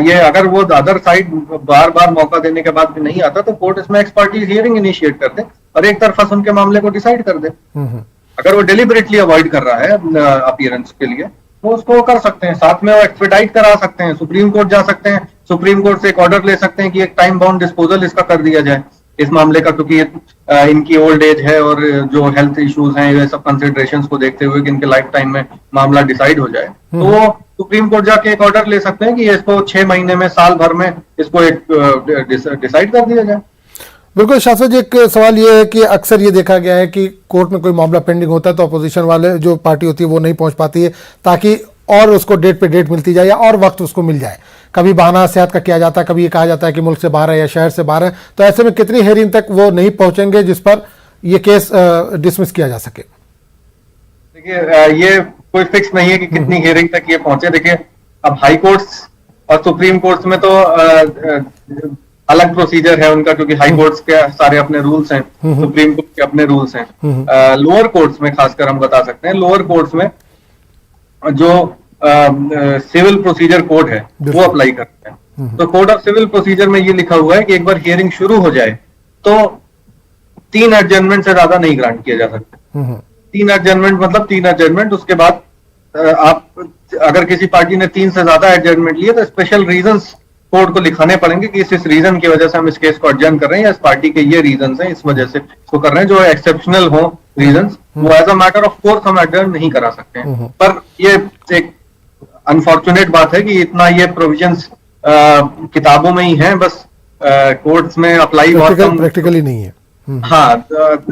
ये अगर वो अदर साइड बार बार मौका देने के बाद भी नहीं आता तो कोर्ट इसमें एक्स पार्टी हियरिंग इनिशिएट कर दे और एक तरफा सुन के मामले को डिसाइड कर दे। अगर वो डेलिबरेटली अवॉइड कर रहा है अपीयरेंस के लिए, वो उसको कर सकते हैं। साथ में वो एक्सपेडाइट करा सकते हैं, सुप्रीम कोर्ट जा सकते हैं, सुप्रीम कोर्ट से एक ऑर्डर ले सकते हैं कि एक टाइम बाउंड डिस्पोजल इसका कर दिया जाए इस मामले का, क्योंकि इनकी ओल्ड एज है और जो हेल्थ इश्यूज हैं, ये सब कंसिडरेशंस को देखते हुए कि इनके लाइफ टाइम में मामला डिसाइड हो जाए, तो वो सुप्रीम कोर्ट जाके एक ऑर्डर ले सकते हैं कि इसको 6 महीने में, साल भर में इसको एक डिसाइड कर दिया जाए। बिल्कुल। शास्त्री जी, एक सवाल ये है कि अक्सर ये देखा गया है कि कोर्ट में कोई मामला पेंडिंग होता है तो अपोजिशन वाले जो पार्टी होती है वो नहीं पहुंच पाती है, ताकि और उसको डेट पे डेट मिलती जाए या और वक्त उसको मिल जाए। कभी बहाना सेहत का किया जाता है, कभी ये कहा जाता है कि मुल्क से बाहर है या शहर से बाहर है। तो ऐसे में कितनी हेयरिंग तक वो नहीं पहुंचेंगे जिस पर ये केस डिसमिस किया जा सके? देखिए, ये कोई फिक्स नहीं है कि कितनी हियरिंग तक ये पहुंचे। देखिए, अब हाई कोर्ट्स और सुप्रीम कोर्ट्स में तो अलग प्रोसीजर है उनका, क्योंकि हाई कोर्ट्स के सारे अपने रूल्स हैं, सुप्रीम कोर्ट के अपने रूल्स हैं। लोअर कोर्ट्स में खासकर हम बता सकते हैं, लोअर कोर्ट्स में जो सिविल प्रोसीजर कोड है वो अप्लाई करते हैं। तो कोड ऑफ सिविल प्रोसीजर में ये लिखा हुआ है कि एक बार हियरिंग शुरू हो जाए तो 3 एडजर्नमेंट से ज्यादा नहीं ग्रांट किए जा सकते। 3 एडजर्नमेंट मतलब 3 एडजर्नमेंट। उसके बाद आप अगर किसी पार्टी ने 3 से ज्यादा एडजर्नमेंट लिए तो स्पेशल रीजंस कोर्ट को लिखाने पड़ेंगे कि इस रीजन की वजह से हम इस केस को एडजर्न कर रहे हैं, या इस पार्टी के ये रीजन हैं, इस वजह से इसको कर रहे हैं। जो एक्सेप्शनल हो रीजंस, वो as a matter of course हम एडजर्न नहीं करा सकते हैं। पर ये एक अनफॉर्चुनेट बात है कि इतना ये प्रोविजंस किताबों में ही है, बस कोर्ट्स में अप्लाई बहुत कम, प्रैक्टिकली नहीं है। हाँ,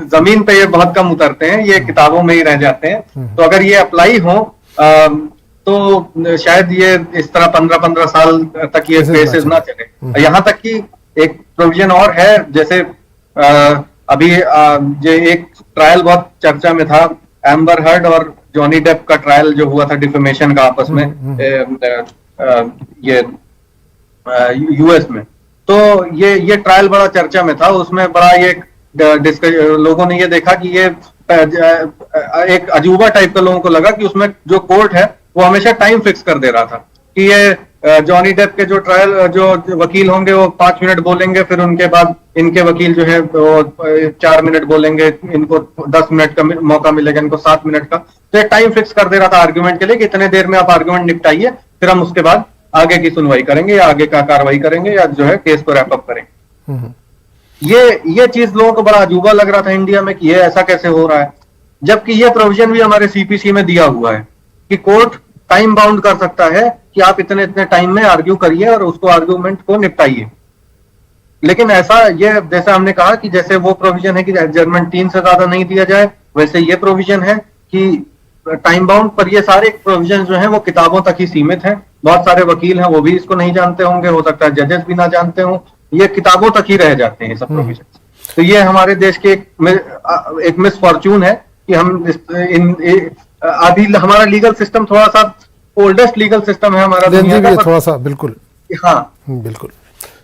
जमीन पे ये बहुत कम उतरते हैं, ये किताबों में ही रह जाते हैं। तो अगर ये अप्लाई हो तो शायद ये इस तरह 15-15 साल तक ये केसेस ना चले। यहाँ तक कि एक प्रोविजन और है, जैसे अभी ये एक ट्रायल बहुत चर्चा में था, एम्बर हर्ड और जॉनी डेप का ट्रायल जो हुआ था डिफेमेशन का आपस में ये यूएस में। तो ये ट्रायल बड़ा चर्चा में था। उसमें बड़ा ये लोगों ने ये देखा कि ये एक अजूबा टाइप का लोगों को लगा कि उसमें जो कोर्ट है वो हमेशा टाइम फिक्स कर दे रहा था कि ये जॉनी डेप के जो ट्रायल जो वकील होंगे वो 5 मिनट बोलेंगे, फिर उनके बाद इनके वकील जो है वो 4 मिनट बोलेंगे, इनको 10 मिनट का मौका मिलेगा, इनको 7 मिनट का। तो ये टाइम फिक्स कर दे रहा था आर्ग्यूमेंट के लिए कि इतने देर में आप आर्ग्यूमेंट निपटाइए, फिर हम उसके बाद आगे की सुनवाई करेंगे या आगे का कार्रवाई करेंगे या जो है केस को रैप अप करेंगे। हम्म, ये चीज लोगों को बड़ा अजूबा लग रहा था इंडिया में कि ये ऐसा कैसे हो रहा है, जबकि ये प्रोविजन भी हमारे सीपीसी में दिया हुआ है कि कोर्ट टाइम बाउंड कर सकता है कि आप इतने इतने टाइम में आर्ग्यू करिए और उसको आर्ग्यूमेंट को निपटाइए। लेकिन ऐसा ये जैसे हमने कहा कि जैसे वो प्रोविजन है कि एडजर्नमेंट 3 से ज्यादा नहीं दिया जाए, वैसे ये प्रोविजन है कि टाइम बाउंड पर ये सारे प्रोविजन जो हैं वो किताबों तक ही सीमित हैं। बहुत सारे वकील हैं वो भी इसको नहीं जानते होंगे, हो सकता है जजेस भी ना जानते हों, ये किताबों तक ही रह जाते हैं ये सब प्रोविजन। तो ये हमारे देश के एक मिसफॉर्चून है कि हम अभी हमारा लीगल सिस्टम थोड़ा सा ओल्डेस्ट लीगल सिस्टम है हमारा दुनिया भी है का, थोड़ा सा, बिल्कुल। हाँ बिल्कुल।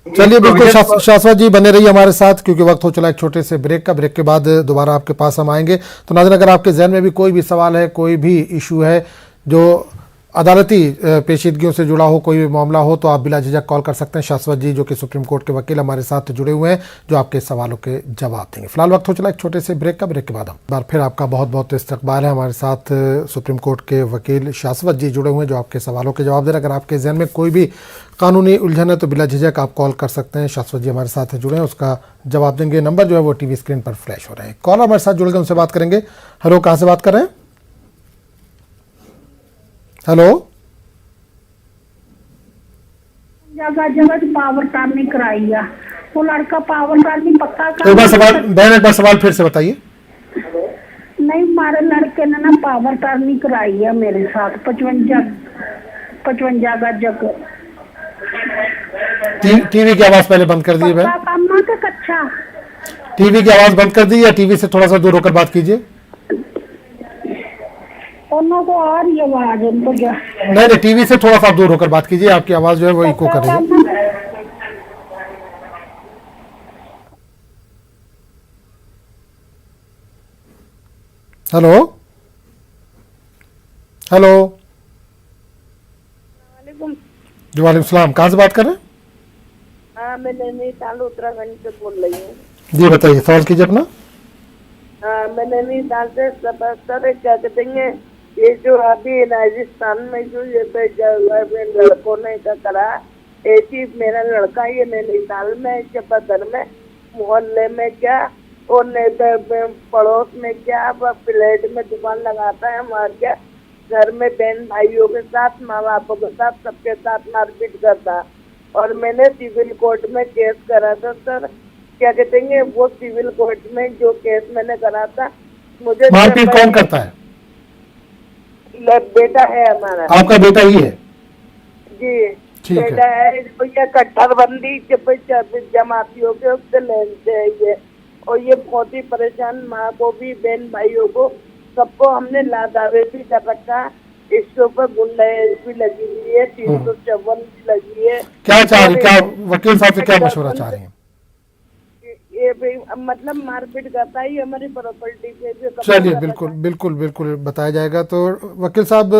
चलिए, बिल्कुल शाश्वत जी बने रहिए हमारे साथ, क्योंकि वक्त हो चला एक छोटे से ब्रेक का। ब्रेक के बाद दोबारा आपके पास हम आएंगे। तो नाज़रीन, अगर आपके जहन में भी कोई भी सवाल है, कोई भी इशू है जो अदालती पेचीदगियों से जुड़ा हो, कोई भी मामला हो, तो आप बिला झिझक कॉल कर सकते हैं। शाश्वत जी जो कि सुप्रीम कोर्ट के वकील हमारे साथ जुड़े हुए हैं, जो आपके सवालों के जवाब देंगे। फिलहाल वक्त हो चला एक छोटे से ब्रेक का। ब्रेक के बाद हम बार फिर आपका बहुत बहुत इस्तकबाल है। हमारे साथ सुप्रीम कोर्ट के वकील शाश्वत जी जुड़े हुए हैं, जो आपके सवालों के जवाब दे रहे हैं। अगर आपके जहन में कोई भी कानूनी उलझन है तो बिला झिझक आप कॉल कर सकते हैं। शाश्वत जी हमारे साथ जुड़े हैं, उसका जवाब देंगे। नंबर जो है वो टीवी स्क्रीन पर फ्लैश हो रहे हैं। कॉलर हमारे साथ जुड़ गए, उनसे बात करेंगे। हेलो, कहाँ से बात कर रहे हैं? हेलो, जगह जगह पावर टार्नी कराई है, वो लड़का पावर टार्नी पक्का एक बार सवाल बहन, एक बार सवाल फिर से बताइए। नहीं, हमारे लड़के ने ना पावर टार्नी कराई है मेरे साथ 55 गज। टीवी की आवाज पहले बंद कर दीजिए बहन। काम ना के कच्चा टीवी की आवाज बंद कर दीजिए या टीवी से थोड़ा सा दूर होकर बात कीजिए। उन्हों को आ रही आवाज, उनको क्या नहीं, टीवी से थोड़ा सा दूर होकर बात कीजिए, आपकी आवाज जो है वो इको कर रही है। हेलो, हेलो जी, वालेकुम सलाम। कहाँ से बात कर रहे हैं? हाँ, मैं नैनीताल उत्तराखंड से बोल रही हूँ। जी बताइए, सवाल कीजिए अपना। हाँ, मैं नैनीताल से सर क्या कहते हैं, ये जो अभी राजस्थान में जो ये लड़कों ने का करा, एक ही मेरा लड़का ये नैनीताल में चपदर में मोहल्ले में क्या और पड़ोस में क्या फ्लैट में दुकान लगाता है, हमारे क्या घर में बहन भाइयों के साथ, माँ बापों के साथ, सबके साथ मारपीट करता। और मैंने सिविल कोर्ट में केस करा था सर, क्या कहते हैं, वो सिविल कोर्ट में जो केस मैंने करा था, मुझे मारपीट कौन करता है? बेटा है हमारा। आपका बेटा ही है? जी ठीक बेटा है। तो ये कट्टरबंदी जमातियों के उससे लेते हैं ये, और ये बहुत ही परेशान, माँ को भी बहन भाइयों को सबको हमने लादावे भी कर रखा। इसके ऊपर गुंडाइश भी लगी हुई है, 354 भी लगी है। क्या चाह रही, क्या वकील साहब से क्या मशवरा चाह रही हैं? ये भी मतलब मारपीट करता है हमारी प्रॉपर्टी पे भी। चलिए, बिल्कुल बिल्कुल बिल्कुल बताया जाएगा। तो वकील साहब,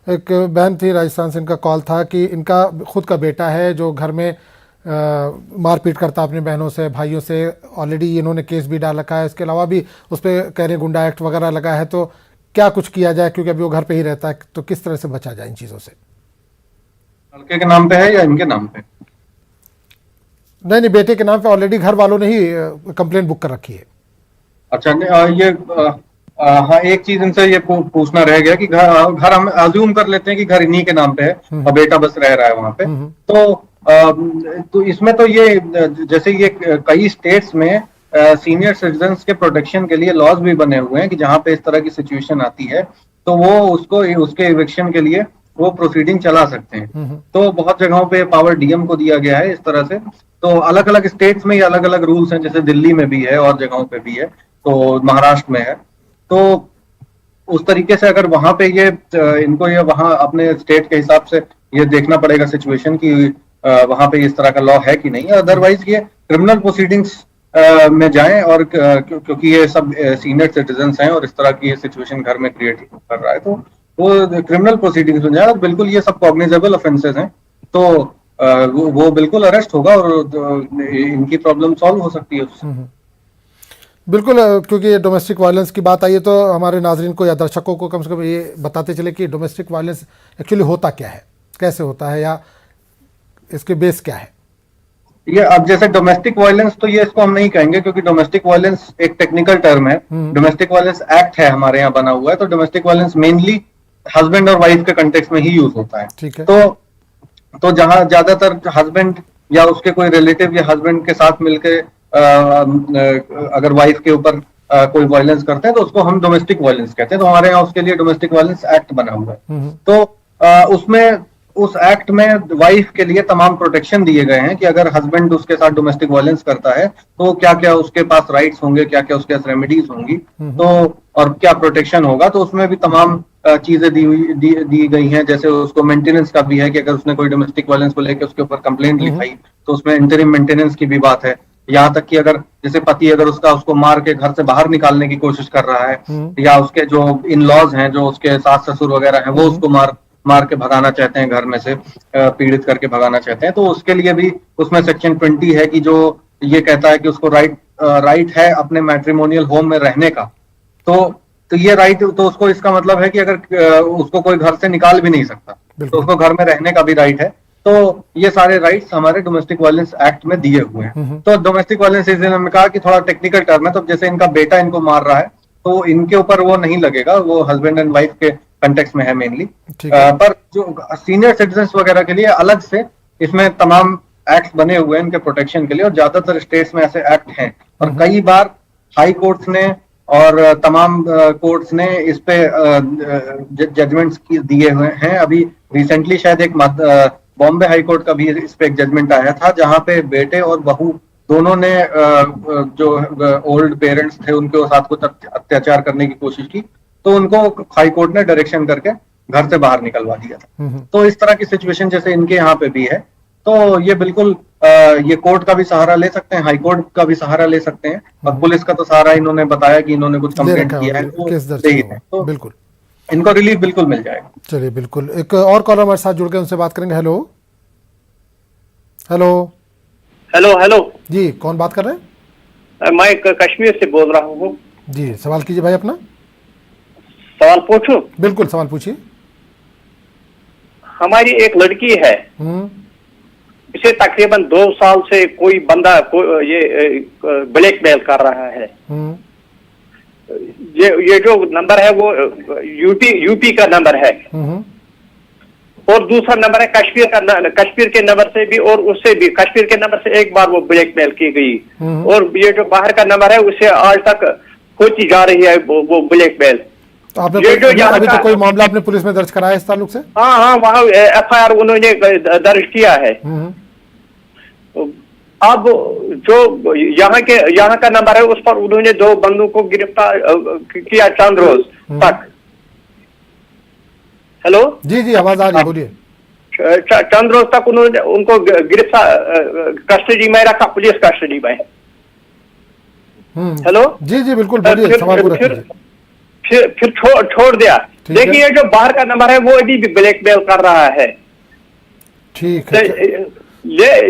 एक बहन थी राजस्थान से, इनका कॉल था कि इनका खुद का बेटा है जो घर में मारपीट करता अपनी बहनों से, भाइयों से। ऑलरेडी इन्होंने केस भी डाल रखा है, इसके अलावा भी उस पर कह रहे हैं गुंडा एक्ट वगैरह लगा है। तो क्या कुछ किया जाए, क्योंकि अभी वो घर पे ही रहता है, तो किस तरह से बचा जाए इन चीज़ों से? लड़के के नाम पे है या इनके नाम पे? नहीं, बेटे के नाम पे ऑलरेडी घर वालों ने ही कंप्लेंट बुक कर रखी है। अच्छा, ये हाँ, एक चीज इनसे ये पूछना रह गया कि घर हम अज्यूम कर लेते हैं कि घर इन्हीं के नाम पे है और बेटा बस रह रहा है वहां पे। तो इसमें तो ये जैसे ये कई स्टेट्स में सीनियर सिटीजन्स के प्रोटेक्शन के लिए लॉज भी बने हुए हैं कि जहां पे इस तरह की सिचुएशन आती है तो वो उसके इविक्शन के लिए वो प्रोसीडिंग चला सकते हैं। तो बहुत जगहों पे पावर डीएम को दिया गया है इस तरह से। तो अलग अलग स्टेट्स में ये अलग अलग रूल्स हैं, जैसे दिल्ली में भी है और जगहों पे भी है, तो महाराष्ट्र में है। तो उस तरीके से अगर वहां पे ये इनको ये वहां अपने स्टेट के हिसाब से ये देखना पड़ेगा सिचुएशन कि वहां पे इस तरह का लॉ है कि नहीं। अदरवाइज ये क्रिमिनल प्रोसीडिंग्स में जाएं, और क्योंकि ये सब सीनियर सिटीजन्स हैं और इस तरह की सिचुएशन घर में क्रिएट कर रहा है, तो वो क्रिमिनल प्रोसीडिंग्स में जाए। बिल्कुल ये सब कॉग्निजेबल ऑफेंसेस हैं, तो वो बिल्कुल अरेस्ट होगा और इनकी प्रॉब्लम सॉल्व हो सकती है उससे। बिल्कुल, क्योंकि डोमेस्टिक वायलेंस की बात आई है तो हमारे नाजरीन को या दर्शकों को कम से कम ये बताते चले कि डोमेस्टिक वायलेंस एक्चुअली होता क्या है, कैसे होता है, या इसके बेस क्या है? ये अब जैसे डोमेस्टिक वायलेंस, तो ये इसको हम नहीं कहेंगे, क्योंकि डोमेस्टिक वायलेंस एक टेक्निकल टर्म है। डोमेस्टिक वायलेंस एक्ट है हमारे यहाँ बना हुआ है, तो डोमेस्टिक वायलेंस मेनली हस्बैंड और वाइफ के कंटेक्स्ट में ही यूज होता है। ठीक है। तो जहां ज्यादातर हस्बैंड या उसके कोई रिलेटिव या हस्बैंड के साथ मिलके अगर वाइफ के ऊपर कोई वायलेंस करते हैं तो उसको हम डोमेस्टिक वायलेंस कहते हैं। तो हमारे यहाँ उसके लिए डोमेस्टिक वायलेंस एक्ट बना हुआ है। तो उसमें उस एक्ट में वाइफ के लिए तमाम प्रोटेक्शन दिए गए हैं कि अगर हस्बैंड उसके साथ डोमेस्टिक वायलेंस करता है तो क्या क्या उसके पास राइट्स होंगे, क्या क्या उसके पास रेमेडीज होंगी, तो और क्या प्रोटेक्शन होगा। तो उसमें भी तमाम चीजें दी गई हैं। जैसे उसको मेंटेनेंस का भी है कि अगर उसने कोई डोमेस्टिक वायलेंस को लेकर उसके ऊपर कंप्लेंट लिखाई तो उसमें इंटरिम मेंटेनेंस की भी बात है। यहाँ तक कि अगर जैसे पति अगर उसको मार के घर से बाहर निकालने की कोशिश कर रहा है, या उसके जो इन लॉज हैं, जो उसके सास ससुर वगैरह हैं, वो उसको मार के भगाना चाहते हैं, घर में से पीड़ित करके भगाना चाहते हैं, तो उसके लिए भी उसमें सेक्शन 20 है कि जो ये कहता है कि उसको राइट है अपने मैट्रिमोनियल होम में रहने का। तो ये राइट, तो उसको इसका मतलब है कि अगर उसको कोई घर से निकाल भी नहीं सकता तो उसको घर में रहने का भी राइट है। तो ये सारे राइट्स हमारे डोमेस्टिक वायलेंस एक्ट में दिए हुए हैं। तो डोमेस्टिक वायलेंस इसलिए हमने कहा कि थोड़ा टेक्निकल टर्म है। तो जैसे इनका बेटा इनको मार रहा है तो इनके ऊपर वो नहीं लगेगा, वो हस्बैंड एंड वाइफ के कंटेक्स्ट में है मेनली। पर जो सीनियर सिटीजन्स वगैरह के लिए अलग से इसमें तमाम एक्ट्स बने हुए हैं इनके प्रोटेक्शन के लिए, और ज्यादातर स्टेट्स में ऐसे एक्ट हैं। और कई बार हाई कोर्ट्स ने और तमाम कोर्ट्स ने इस पे जजमेंट्स दिए हुए हैं। अभी रिसेंटली शायद एक बॉम्बे हाई कोर्ट का भी इस पे एक जजमेंट आया था, जहां पे बेटे और बहू दोनों ने जो ओल्ड पेरेंट्स थे उनके साथ कुछ अत्याचार करने की कोशिश की, तो उनको हाई कोर्ट ने डायरेक्शन करके घर से बाहर निकलवा दिया था। तो इस तरह की सिचुएशन जैसे इनके यहाँ पे भी है, तो ये बिल्कुल ये कोर्ट का भी सहारा ले सकते हैं, हाई कोर्ट का भी सहारा ले सकते हैं, और पुलिस का तो सहारा इन्होंने बताया कि इन्होंने कुछ कंप्लेंट किया है तो बिल्कुल इनको रिलीफ बिल्कुल मिल जाएगा। चलिए बिल्कुल, एक और कॉलर हमारे साथ जुड़ के उनसे बात करेंगे। हेलो हेलो हेलो हेलो जी, कौन बात कर रहे हैं? मैं कश्मीर से बोल रहा हूँ जी, सवाल कीजिए भाई अपना। सवाल पूछूं? बिल्कुल, सवाल पूछिए। हमारी एक लड़की है, इसे तकरीबन 2 साल से कोई बंदा ये ब्लैकमेल कर रहा है। ये जो नंबर है वो यूपी का नंबर है, और दूसरा नंबर है कश्मीर के नंबर से भी, और उससे भी कश्मीर के नंबर से एक बार वो ब्लैकमेल की गई, और ये जो बाहर का नंबर है उससे आज तक होती जा रही है वो ब्लैकमेल। तो आपने अभी तो कोई मामला आपने पुलिस में दर्ज कराया इस ताल्लुक से? हाँ, वहाँ FIR उन्होंने दर्ज किया है। अब जो यहाँ का नंबर है उस पर उन्होंने 2 बंदों को गिरफ्तार किया चंद रोज तक। हेलो जी जी, आवाज आ रही है, बोलिए। चंद रोज तक उन्होंने उनको गिरफ्तार कस्टडी में रखा, पुलिस कस्टडी में। हेलो जी जी बिल्कुल, बोलिए, सवाल पूरा कीजिए। फिर छोड़ दिया। देखिए जो बाहर का नंबर है वो अभी भी ब्लैकमेल कर रहा है। ठीक है,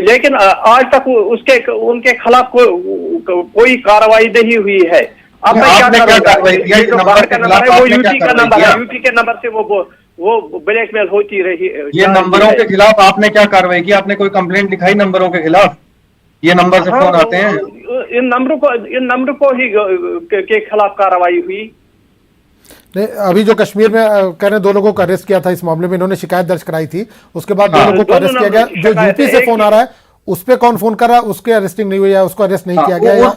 लेकिन आज तक उनके खिलाफ कोई कार्रवाई नहीं हुई है। अब मैं क्या कार्रवाई? जो बाहर का नंबर है वो यूपी का नंबर है, यूपी के नंबर से वो ब्लैकमेल होती रही। ये नंबरों के खिलाफ आपने क्या कार्रवाई की? आपने कोई कंप्लेंट लिखाई नंबरों के खिलाफ? ये नंबर से फोन आते हैं, इन नंबर को ही के खिलाफ कार्रवाई हुई। नहीं, अभी जो कश्मीर में कह रहे 2 लोगों को अरेस्ट किया था इस मामले में, इन्होंने शिकायत दर्ज कराई थी, उसके बाद 2 लोगों को अरेस्ट किया गया। जो यूपी से फोन आ रहा है उस पे कौन फोन कर रहा है, उसके अरेस्टिंग नहीं हुई है, उसको अरेस्ट नहीं किया गया।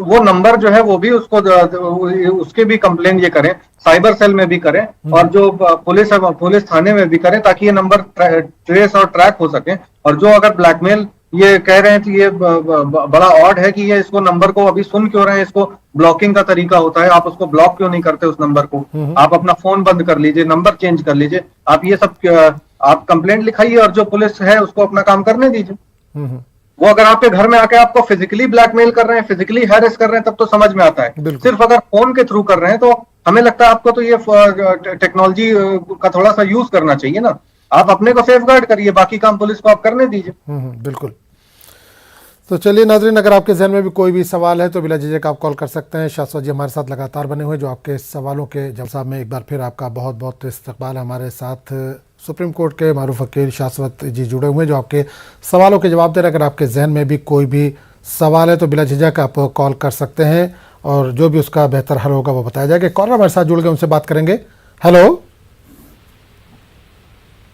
वो नंबर जो है वो भी उसके भी कंप्लेन ये करें, साइबर सेल में भी करें, और जो पुलिस थाने में भी करें, ताकि ये नंबर ट्रेस और ट्रैक हो सके। और जो अगर ब्लैकमेल ये कह रहे हैं तो ये बड़ा ऑड है कि ये इसको नंबर को अभी सुन क्यों रहे हैं। इसको ब्लॉकिंग का तरीका होता है, आप उसको ब्लॉक क्यों नहीं करते उस नंबर को? आप अपना फोन बंद कर लीजिए, नंबर चेंज कर लीजिए, आप ये सब आप कंप्लेंट लिखाइए, और जो पुलिस है उसको अपना काम करने दीजिए। वो अगर आपके घर में आके आपको फिजिकली ब्लैकमेल कर रहे हैं, फिजिकली हैरेस कर रहे हैं, तब तो समझ में आता है। सिर्फ अगर फोन के थ्रू कर रहे हैं तो हमें लगता है आपको तो ये टेक्नोलॉजी का थोड़ा सा यूज करना चाहिए ना। आप अपने को सेफ गार्ड करिए, बाकी काम पुलिस को आप करने दीजिए। बिल्कुल। तो चलिए नाजरीन, अगर आपके जहन में भी कोई भी सवाल है तो बिला झिझक आप कॉल कर सकते हैं। शाश्वत जी हमारे साथ लगातार बने हुए, जो आपके सवालों के जवाब में एक बार फिर आपका बहुत बहुत इस्तकबाल। हमारे साथ सुप्रीम कोर्ट के मारूफ वकील शाश्वत जी जुड़े हुए हैं जो आपके सवालों के जवाब दे रहे हैं। अगर आपके जहन में भी कोई भी सवाल है तो बिला झिझक आप कॉल कर सकते हैं और जो भी उसका बेहतर हल होगा वो बताया जाएगा। कॉलर हमारे साथ जुड़ गए, उनसे बात करेंगे। Hello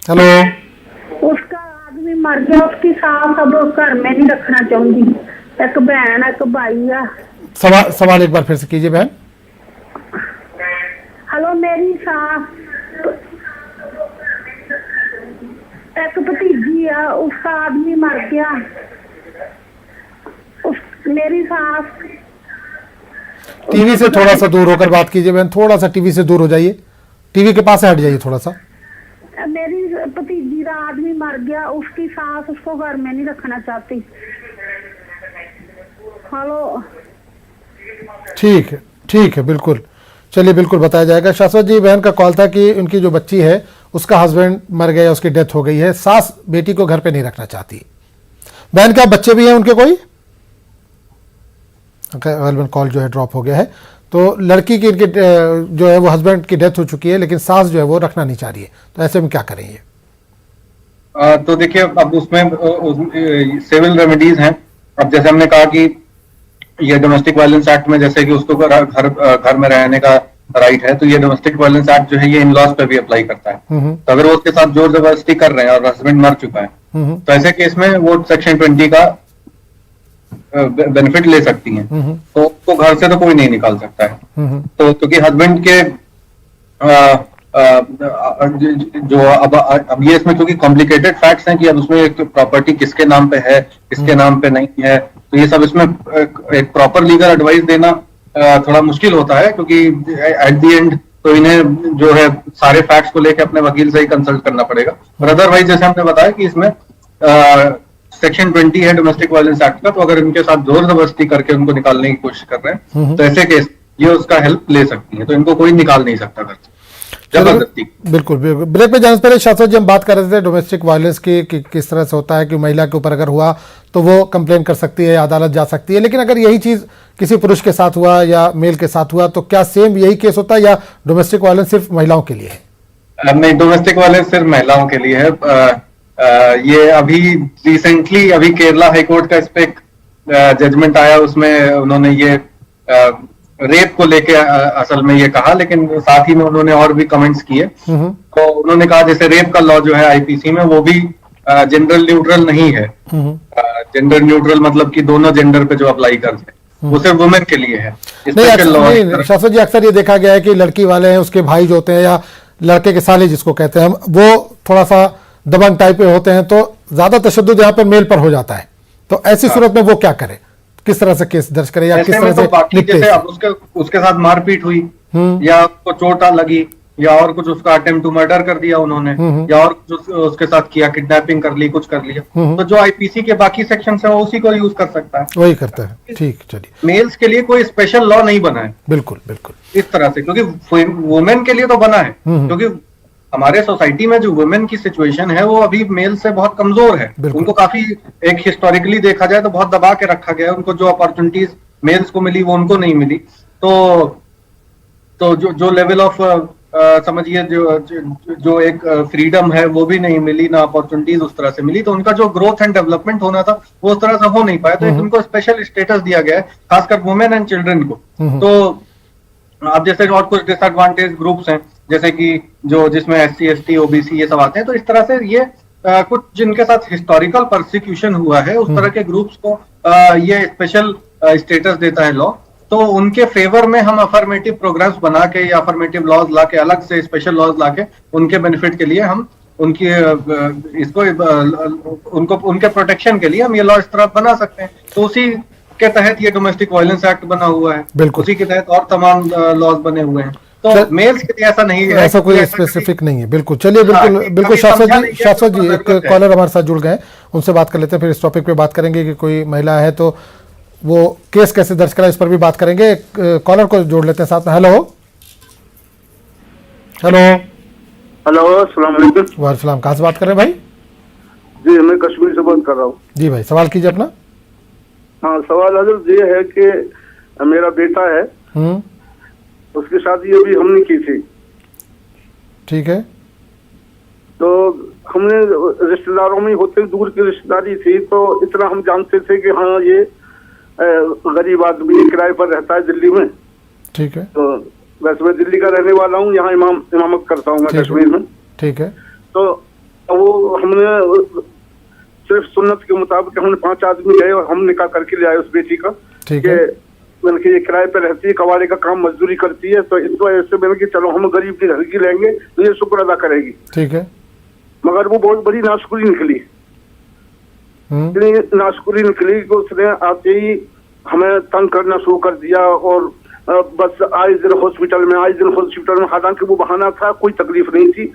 hello. उसका आदमी मर गया, उसकी सास अब घर में नहीं रखना चाहूंगी। एक बहन एक भाई है। सवाल एक बार फिर से कीजिए बहन। हेलो, मेरी सास एक भतीजी है, उसका आदमी मर गया। मेरी सास टीवी से थोड़ा सा दूर होकर बात कीजिए बहन, थोड़ा सा टीवी से दूर हो जाइए, टीवी के पास से हट जाइए थोड़ा सा। मेरी भतीजी का आदमी मर गया, उसकी सास उसको घर में नहीं रखना चाहती। हेलो, ठीक है बिल्कुल, चलिए बिल्कुल बताया जाएगा। शाश्वत जी, बहन का कॉल था कि उनकी जो बच्ची है उसका हस्बैंड मर गया, उसकी डेथ हो गई है, सास बेटी को घर पे नहीं रखना चाहती। बहन के बच्चे भी हैं उनके कोई? गलबन कॉल जो है ड्रॉप हो गया है। तो लड़की की इनकी जो है वो हस्बैंड की डेथ हो चुकी है, लेकिन सास जो है वो रखना नहीं चाह रही है, तो ऐसे में क्या करेंगे? तो देखिए, अब उसमें सिविल रेमेडीज हैं। अब जैसे हमने कहा कि ये डोमेस्टिक वायलेंस एक्ट में जैसे कि उसको घर में रहने का राइट है, तो ये डोमेस्टिक वायलेंस एक्ट जो है ये इन लॉज पे भी अप्लाई करता है। तो अगर वो उसके साथ जोर जबरदस्ती कर रहे हैं और हस्बैंड मर चुका है तो ऐसे केस में वो सेक्शन 20 का बेनिफिट ले सकती हैं। तो उसको घर से तो कोई नहीं निकाल सकता है। तो क्योंकि हस्बैंड के जो अब ये इसमें क्योंकि कॉम्प्लिकेटेड फैक्ट्स हैं कि अब उसमें एक प्रॉपर्टी किसके नाम पे है किसके नाम पे नहीं है, तो ये सब इसमें एक प्रॉपर लीगल एडवाइस देना थोड़ा मुश्किल होता है, क्योंकि एट द एंड तो इन्हें जो है सारे फैक्ट्स को लेके अपने वकील से ही कंसल्ट करना पड़ेगा। और अदरवाइज जैसे हमने बताया कि इसमें सेक्शन 20 है डोमेस्टिक वायलेंस एक्ट का, तो अगर इनके साथ जोर जबरदस्ती करके उनको निकालने की कोशिश कर रहे हैं तो ऐसे केस ये उसका हेल्प ले सकती है, तो इनको कोई निकाल नहीं सकता घर से जबरदस्ती। बिल्कुल बिल्कुल। ब्रेक पे जाने से पहले शाश्वत जी हम बात कर रहे थे डोमेस्टिक वायलेंस की कि किस तरह से होता है कि महिला के ऊपर अगर हुआ तो वो कंप्लेन कर सकती है, अदालत जा सकती है, लेकिन अगर यही चीज किसी पुरुष के साथ हुआ या मेल के साथ हुआ तो क्या सेम यही केस होता है या डोमेस्टिक वायलेंस सिर्फ महिलाओं के लिए है? नहीं, डोमेस्टिक वायलेंस सिर्फ महिलाओं के लिए है। ये अभी रिसेंटली अभी केरला हाईकोर्ट का इस पे जजमेंट आया, उसमें उन्होंने ये रेप को लेके असल में ये कहा, लेकिन साथ ही में उन्होंने और भी कमेंट्स किए। तो उन्होंने कहा जैसे रेप का लॉ जो है आईपीसी में वो भी जेंडर न्यूट्रल नहीं है। जेंडर न्यूट्रल मतलब कि दोनों जेंडर पे जो अप्लाई करते हैं वो सिर्फ वुमेन के लिए है। नहीं शाश्वत जी, अक्सर ये देखा गया है कि लड़की वाले हैं उसके भाई जो होते हैं या लड़के के साले जिसको कहते हैं हम, वो थोड़ा सा दबंग टाइप के होते हैं, तो ज्यादा तशद्दुद यहाँ पे मेल पर हो जाता है। तो ऐसी सूरत में वो क्या करे, किस तरह से केस दर्ज करे या किस तरह से निपटे? जैसे अब उसके साथ मारपीट हुई या उसको चोट लगी या और कुछ उसका अटेम्प्ट टू मर्डर कर दिया उन्होंने या और कुछ उसके साथ किया, किडनैपिंग कर ली, कुछ कर लिया, तो जो आईपीसी के बाकी सेक्शन है वो उसी को यूज कर सकता है, वही करता है। ठीक, चलिए। मेल्स के लिए कोई स्पेशल लॉ नहीं बना है। बिल्कुल बिल्कुल इस तरह से, क्योंकि वुमेन के लिए तो बना है, क्योंकि हमारे सोसाइटी में जो वुमेन की सिचुएशन है वो अभी मेल से बहुत कमजोर है। उनको काफी एक हिस्टोरिकली देखा जाए तो बहुत दबा के रखा गया है। उनको जो अपॉर्चुनिटीज मेल्स को मिली वो उनको नहीं मिली। तो जो लेवल ऑफ समझिए जो एक फ्रीडम है वो भी नहीं मिली, ना अपॉर्चुनिटीज उस तरह से मिली, तो उनका जो ग्रोथ एंड डेवलपमेंट होना था वो उस तरह से हो नहीं पाया। तो उनको स्पेशल स्टेटस दिया गया है, खासकर वुमेन एंड चिल्ड्रन को। तो अब जैसे और कुछ डिसएडवांटेज ग्रुप्स हैं जैसे कि जिसमें SC ST OBC ये सब आते हैं, तो इस तरह से ये कुछ जिनके साथ हिस्टोरिकल परसिक्यूशन हुआ है उस तरह के ग्रुप्स को ये स्पेशल स्टेटस देता है लॉ। तो उनके फेवर में हम अफर्मेटिव प्रोग्राम्स बना के या अफर्मेटिव लॉज ला के, अलग से स्पेशल लॉज ला के उनके बेनिफिट के लिए हम उनकी उनको उनके प्रोटेक्शन के लिए हम ये लॉ इस तरह बना सकते हैं। तो उसी के तहत ये डोमेस्टिक वायलेंस एक्ट बना हुआ है, उसी के तहत और तमाम लॉज बने हुए हैं। तो मेल्स के लिए ऐसा नहीं है, ऐसा कोई स्पेसिफिक नहीं है। बिल्कुल, चलिए बिल्कुल शाश्वत जी एक कॉलर हमारे साथ जुड़ गए, उनसे बात कर लेते हैं, फिर इस टॉपिक पे बात करेंगे कि कोई महिला है तो वो केस कैसे दर्ज करा, इस पर भी बात करेंगे। कॉलर को जोड़ लेते हैं साथ में। हेलो हेलो हेलो, अस्सलाम वालेकुम। वालेकुम सलाम। कहाँ से बात कर रहे हैं भाई? जी, मैं कश्मीर से बात कर रहा हूँ। जी भाई, सवाल कीजिए अपना। हाँ, सवाल हजरत ये है कि मेरा बेटा है, उसकी शादी अभी हमने की थी। ठीक है। तो हमने रिश्तेदारों में होते दूर की रिश्तेदारी थी, तो इतना हम जानते थे कि हाँ ये गरीब आदमी किराए पर रहता है दिल्ली में। ठीक है। तो वैसे मैं दिल्ली का रहने वाला हूँ, यहाँ इमामत करता हूँ मैं कश्मीर में। ठीक है। तो वो हमने सिर्फ सुन्नत के मुताबिक हमने 5 आदमी गए और हम निकाह करके ले आए उस बेटी का। ठीक है। मैंने कि ये किराए पे रहती है, कबाड़े का काम मजदूरी करती है, तो इस वजह से मैंने कि चलो हम गरीब की घर की लेंगे तो ये शुक्र अदा करेगी। ठीक है। मगर वो बहुत बड़ी नाशुक्री निकली। इतनी नाशुक्री निकली कि उसने आते ही हमें तंग करना शुरू कर दिया और बस आए दिन हॉस्पिटल में, हालांकि वो बहाना था, कोई तकलीफ नहीं थी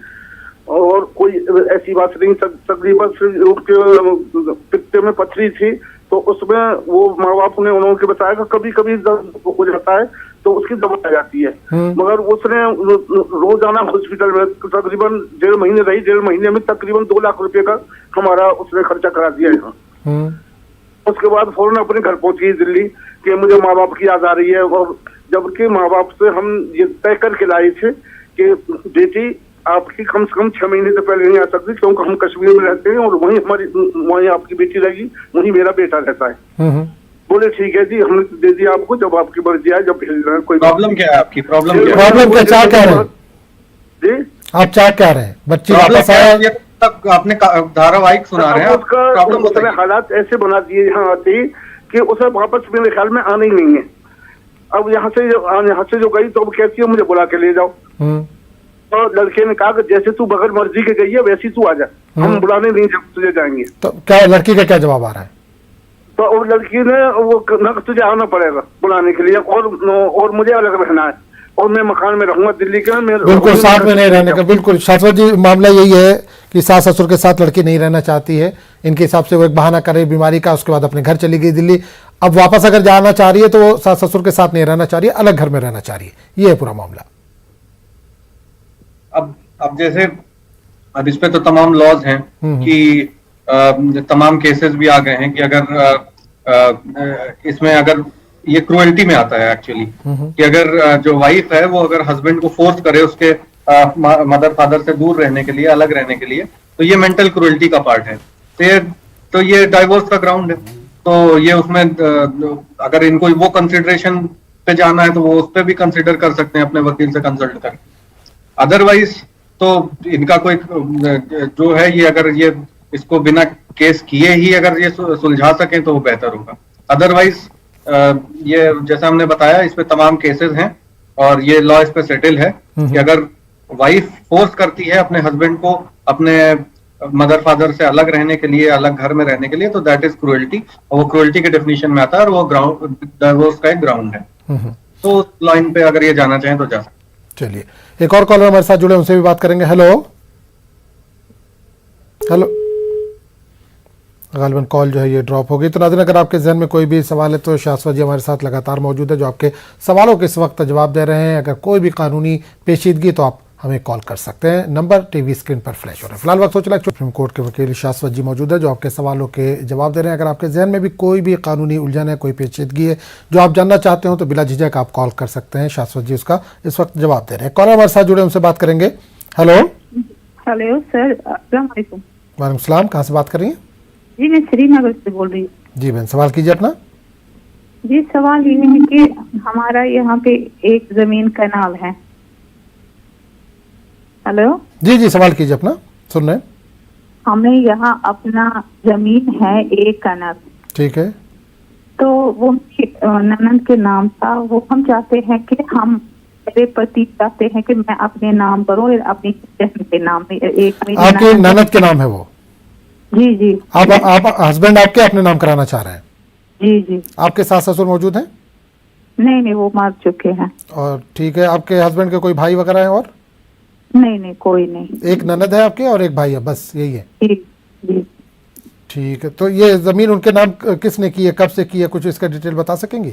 और कोई ऐसी बात नहीं, तकलीफ उनके पित्ते में पथरी थी, तो उसमें वो माँ बाप ने उन्होंने बताया कि कभी कभी दर्द हो जाता है तो उसकी दवा आ जाती है। मगर उसने रोजाना हॉस्पिटल में तकरीबन 1.5 महीने रही, 1.5 महीने में तकरीबन 2 लाख रुपए का हमारा उसने खर्चा करा दिया यहाँ। उसके बाद फौरन अपने घर पहुंची दिल्ली कि मुझे माँ बाप की याद आ रही है, और जबकि माँ बाप से हम ये तय करके लाए थे कि बेटी आपकी कम से कम 6 महीने से पहले नहीं आ सकती, क्योंकि हम कश्मीर में रहते हैं और वहीं आपकी बेटी रहेगी, वहीं मेरा बेटा रहता है। बोले ठीक है जी, हमने दे दिया आपको, जब आपकी मर्जी आए जब भेजना है। कोई प्रॉब्लम क्या है आपकी? प्रॉब्लम क्या चाह क्या रहे हैं जी? आप चाह क्या रहे हैं? बच्ची वापस आए तक आपने धारावाहिक सुना रहे हैं, प्रॉब्लम उसने हालात ऐसे बना दिए यहाँ आते कि उसे वापस मेरे ख्याल में आना ही नहीं है। अब यहाँ से जो गई तो अब कहती है मुझे बुला के ले जाओ। तो लड़के ने कहा कि जैसे तू बगैर मर्जी के गई है वैसी तू आ जा, हम बुलाने नहीं जब तुझे जाएंगे। तो क्या लड़की का क्या जवाब आ रहा है? तो और लड़की ने वो न तुझे आना पड़ेगा बुलाने के लिए, और मुझे अलग रहना है, और मैं मकान में रहूंगा दिल्ली के। बिल्कुल साथ में नहीं रहने का। बिल्कुल शाश्वत जी, मामला यही है कि सास ससुर के साथ लड़की नहीं रहना चाहती है। इनके हिसाब से वो एक बहाना करे बीमारी का, उसके बाद अपने घर चली गई दिल्ली। अब वापस अगर जाना चाह रही है तो वो सास ससुर के साथ नहीं रहना चाह रही है, अलग घर में रहना चाह रही है। ये है पूरा मामला। अब जैसे अब इस पे तो तमाम लॉज हैं कि तमाम केसेस भी आ गए हैं कि अगर इसमें अगर ये क्रुएल्टी में आता है एक्चुअली, कि अगर जो वाइफ है वो अगर हस्बैंड को फोर्स करे उसके मदर फादर से दूर रहने के लिए, अलग रहने के लिए, तो ये मेंटल क्रुएल्टी का पार्ट है। तो ये डाइवोर्स का ग्राउंड है। तो ये उसमें अगर इनको वो कंसिडरेशन पे जाना है तो वो उस पर भी कंसिडर कर सकते हैं, अपने वकील से कंसल्ट कर। अदरवाइज तो इनका कोई जो है ये अगर ये इसको बिना केस किए ही अगर ये सुलझा सकें तो वो बेहतर होगा। अदरवाइज ये जैसा हमने बताया इस पे तमाम केसेस हैं और ये लॉ इस पे सेटल है कि अगर वाइफ फोर्स करती है अपने हस्बैंड को अपने मदर फादर से अलग रहने के लिए, अलग घर में रहने के लिए, तो दैट इज क्रुएल्टी, और वो क्रुएल्टी के डेफिनेशन में आता है और वो ग्राउंड डाइवोर्स का एक ग्राउंड है। तो उस लाइन पे अगर ये जाना चाहें तो जा सकते। चलिए एक और कॉलर हमारे साथ जुड़े, उनसे भी बात करेंगे। हेलो हेलो, गालिबन कॉल जो है ये ड्रॉप हो गई। तो नाज़रीन, अगर आपके जहन में कोई भी सवाल है तो शाश्वत जी हमारे साथ लगातार मौजूद है जो आपके सवालों के इस वक्त जवाब दे रहे हैं। अगर कोई भी कानूनी पेचीदगी तो आप हमें कॉल कर सकते हैं। नंबर टीवी स्क्रीन पर फ्लैश हो रहा है। फिलहाल वक्त सोच सुप्रीम कोर्ट के वकील शाश्वत जी मौजूद है जो आपके सवालों के जवाब दे रहे हैं। अगर आपके जहन में भी कोई भी कानूनी उलझन है, कोई पेचीदगी है जो आप जानना चाहते हो तो बिला झिझक आप कॉल कर सकते हैं। शाश्वत जी उसका इस वक्त जवाब दे रहे हैं। कॉलर हमारे साथ जुड़े, उनसे बात करेंगे। हेलो हेलो सर, अस्सलाम वालेकुम। वालेकुम सलाम, कहाँ से बात कर रही हैं? जी मैं श्रीनगर से बोल रही हूँ। जी बहन, सवाल कीजिए अपना। जी सवाल ये है कि हमारा यहाँ पे एक जमीन कैनाल है। हेलो जी जी, सवाल कीजिए अपना, सुन रहे हैं। हमें यहाँ अपना जमीन है एक कैनाल, ठीक है। तो वो ननद के नाम था, वो हम चाहते हैं कि हम मेरे पति चाहते हैं कि मैं अपने नाम करूँ, अपनी बहन के नाम में एक। आपके ननद के नाम है वो? जी जी। आप हस्बैंड आपके अपने नाम कराना चाह रहे हैं? जी जी। आपके सास ससुर मौजूद हैं? नहीं नहीं, वो मर चुके हैं। और ठीक है, आपके हस्बैंड के कोई भाई वगैरह है? और नहीं नहीं, कोई नहीं। एक ननद है आपके और एक भाई है, बस यही है? जी जी। ठीक है, तो ये जमीन उनके नाम किसने की है, कब से की है, कुछ इसका डिटेल बता सकेंगी?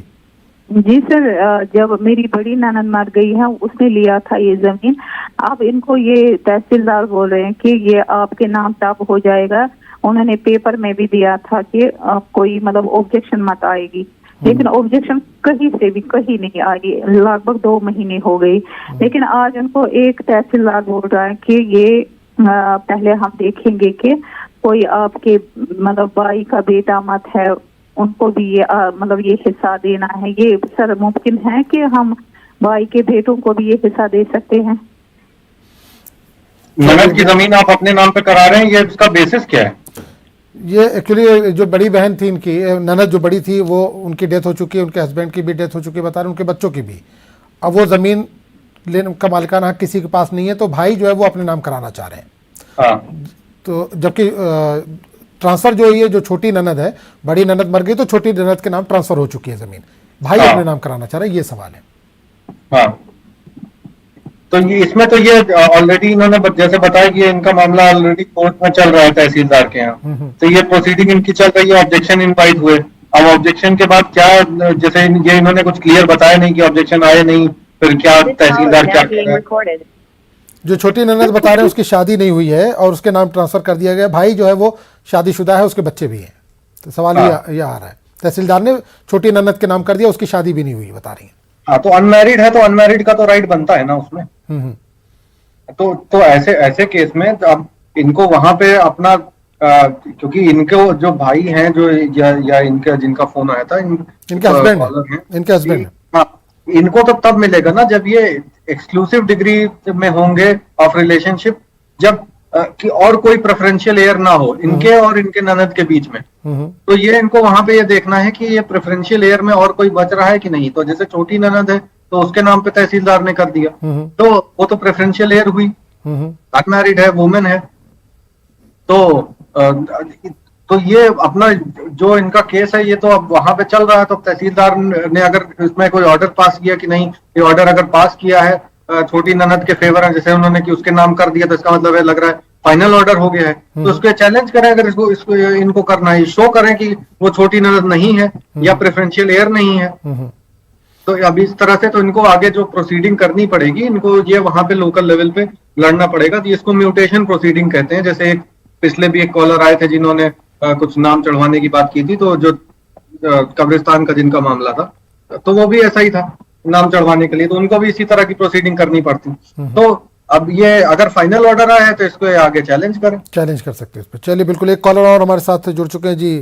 जी सर, जब मेरी बड़ी ननद मर गई है उसने लिया था ये जमीन। अब इनको ये तहसीलदार बोल रहे हैं कि ये आपके नाम तब हो जाएगा। उन्होंने पेपर में भी दिया था कि कोई मतलब ऑब्जेक्शन मत आएगी, लेकिन ऑब्जेक्शन कहीं से भी कहीं नहीं आई। लगभग 2 महीने हो गई, लेकिन आज उनको एक तहसीलदार बोल रहा है कि ये पहले हम देखेंगे कि कोई आपके मतलब भाई का बेटा मत है, उनको भी ये मतलब ये हिस्सा देना है। ये सर मुमकिन है कि हम भाई के बेटों को भी ये हिस्सा दे सकते हैं? ननद की जमीन आप अपने नाम पे करा रहे हैं, ये इसका बेसिस क्या है? ये एक्चुअली जो बड़ी बहन थी इनकी ननद जो बड़ी थी वो उनकी डेथ हो चुकी है, उनके हस्बैंड की भी डेथ हो चुकी है, बता रहे उनके बच्चों की भी। अब वो ज़मीन लेने का मालिकाना हक किसी के पास नहीं है, तो भाई जो है वो अपने नाम कराना चाह रहे हैं। हाँ। तो जबकि ट्रांसफ़र जो ये जो छोटी ननद है, बड़ी ननद मर गई तो छोटी ननद के नाम ट्रांसफ़र हो चुकी है ज़मीन, भाई अपने नाम कराना चाह रहे हैं, ये सवाल है। हाँ, तो ये इसमें तो ये ऑलरेडी इन्होंने जैसे बताया कि इनका मामला ऑलरेडी कोर्ट में चल रहा है तहसीलदार के यहाँ, तो ये प्रोसीडिंग इनकी चल रही है, ऑब्जेक्शन इनवाइट हुए। अब ऑब्जेक्शन के बाद क्या, जैसे ये इन्होंने कुछ क्लियर बताया नहीं कि ऑब्जेक्शन आए नहीं, फिर क्या तहसीलदार क्या कर रहा है? जो छोटी ननद बता रहे हैं उसकी शादी नहीं हुई है और उसके नाम ट्रांसफ़र कर दिया गया, भाई जो है वो शादीशुदा है, उसके बच्चे भी हैं। तो सवाल ये आ रहा है, तहसीलदार ने छोटी ननद के नाम कर दिया, उसकी शादी भी नहीं हुई बता रही है। हाँ, तो अनमैरिड है तो अनमैरिड का तो राइट बनता है ना उसमें। तो ऐसे ऐसे केस में अब इनको वहां पे अपना क्योंकि इनको जो भाई हैं जो या इनका जिनका फोन आया था इनके हस्बैंड हाँ, इनको तो तब मिलेगा ना जब ये एक्सक्लूसिव डिग्री में होंगे ऑफ रिलेशनशिप, जब कि और कोई प्रेफरेंशियल एयर ना हो इनके और इनके ननद के बीच में। तो ये इनको वहां पे ये देखना है कि ये प्रेफरेंशियल एयर में और कोई बच रहा है कि नहीं। तो जैसे छोटी ननद है तो उसके नाम पे तहसीलदार ने कर दिया, तो वो तो प्रेफरेंशियल एयर हुई, अनमैरिड है, वुमेन है। तो ये अपना जो इनका केस है ये तो अब वहां पे चल रहा है। तो तहसीलदार ने अगर इसमें कोई ऑर्डर पास किया कि नहीं, ये ऑर्डर अगर पास किया है छोटी ननद के फेवर है, जैसे उन्होंने कि उसके नाम कर दिया, तो इसका मतलब है लग रहा है फाइनल ऑर्डर हो गया है। तो उसको चैलेंज करें, अगर इसको इनको करना है, शो करें कि वो छोटी ननद नहीं है या प्रेफरेंशियल एयर नहीं है। तो अब इस तरह से तो इनको आगे जो प्रोसीडिंग करनी पड़ेगी, इनको ये वहां पे लोकल लेवल पे लड़ना पड़ेगा। तो इसको म्यूटेशन प्रोसीडिंग कहते हैं। जैसे एक पिछले भी एक कॉलर आए थे जिन्होंने कुछ नाम चढ़वाने की बात की थी, तो जो कब्रिस्तान का जिनका मामला था, तो वो भी ऐसा ही था नाम चढ़वाने के लिए, तो उनको भी इसी तरह की प्रोसीडिंग करनी पड़ती। तो अब ये अगर फाइनल ऑर्डर आया है तो इसको आगे चैलेंज कर सकते हैं इस पर। चलिए बिल्कुल, एक कॉलर और हमारे साथ जुड़ चुके हैं जी।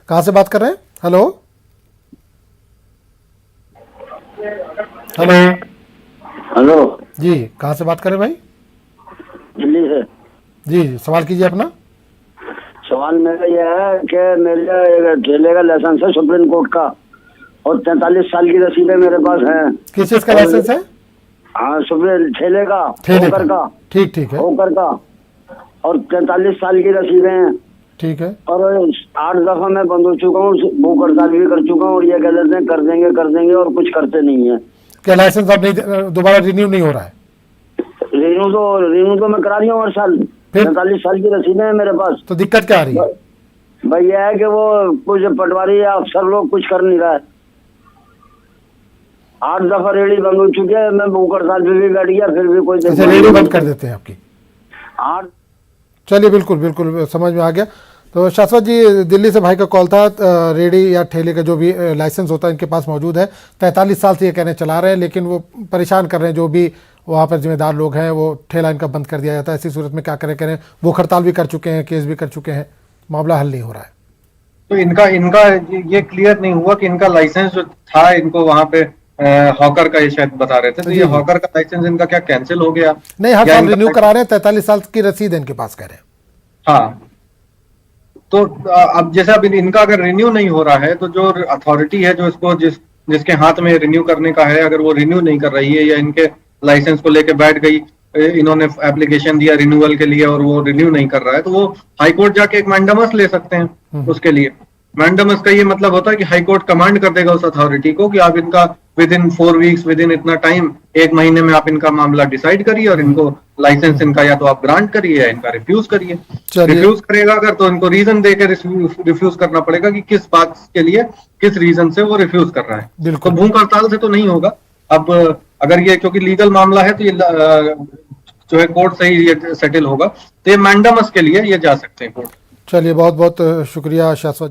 कहाँ से बात कर रहे हैं? हेलो हेलो हेलो जी, कहाँ से बात कर रहे हैं भाई? दिल्ली से। जी, सवाल कीजिए अपना। सवाल मेरा यह है कि मेरे ठेले का लाइसेंस है सुप्रीम कोर्ट का, और 43 साल की रसीदें मेरे पास हैं। किस चीज का लाइसेंस है? हाँ, सुप्रीम ठेले का, होकर का। ठीक है, होकर का, और 43 साल की रसीदें हैं। ठीक है। और 8 दफा मैं बंद हो चुका हूँ, भूख हड़ताल भी कर चुका हूँ, और ये कह देते हैं कर देंगे और कुछ करते नहीं है। क्या लाइसेंस अब नहीं दोबारा रिन्यू नहीं हो रहा है? रिन्यू तो मैं करा रही हूँ हर साल। 45 साल की रसीदें हैं मेरे पास। तो दिक्कत क्या आ रही है? भाई यह है कि वो कुछ पटवारी या अफसर लोग कुछ कर नहीं रहा है। 8 दफा रेडी बंद हो चुकी है, मैं भूख हड़ताल पे भी बैठ गया, फिर भी कोई रेडी बंद कर देते हैं आपकी। 8। चलिए बिल्कुल समझ में आ गया। तो शाश्वत जी, दिल्ली से भाई का कॉल था। रेडी या ठेले का जो भी लाइसेंस होता है इनके पास मौजूद है, 43 साल से ये कहने चला रहे हैं, लेकिन वो परेशान कर रहे हैं जो भी वहाँ पर जिम्मेदार लोग हैं, वो ठेला इनका बंद कर दिया जाता है। ऐसी सूरत में क्या करें? वो हड़ताल भी कर चुके हैं, केस भी कर चुके हैं, मामला हल नहीं हो रहा है। तो इनका ये क्लियर नहीं हुआ कि इनका लाइसेंस जो था, इनको वहाँ पे हॉकर का ये शायद बता रहे थे, तो ये हॉकर का लाइसेंस इनका क्या कैंसिल हो गया? नहीं, हर साल रिन्यू करा रहे हैं, 43 साल की रसीद है इनके पास कह रहे हैं। हाँ, तो अब जैसे अब इनका अगर रिन्यू नहीं हो रहा है, तो जो अथॉरिटी है जो इसको जिसके हाथ में रिन्यू करने का है, अगर वो रिन्यू नहीं कर रही है या इनके लाइसेंस को लेके बैठ गई, इन्होंने एप्लीकेशन दिया रिन्यूअल के लिए और वो रिन्यू नहीं कर रहा है, तो वो हाई कोर्ट जाके एक मैंडेमस ले सकते हैं। उसके लिए मैंडेमस का ये मतलब होता है कि हाई कोर्ट कमांड कर देगा उस अथॉरिटी को कि आप इनका with in 4 weeks, with in इतना टाइम, 1 महीने में आप इनका मामला डिसाइड करिए और इनको लाइसेंस इनका या तो आप ग्रांट करिए या इनका रिफ्यूज करिए। रिफ्यूज करेगा अगर, तो इनको रीजन देकर रिफ्यूज करना पड़ेगा कि किस बात के लिए, किस रीजन से वो रिफ्यूज कर रहा है। तो भूख हड़ताल से तो नहीं होगा। अब अगर ये क्योंकि लीगल मामला है तो ये जो है कोर्ट से ही ये सेटल होगा, तो ये मैंडेमस के लिए ये जा सकते हैं कोर्ट। चलिए बहुत बहुत शुक्रिया शाश्वत।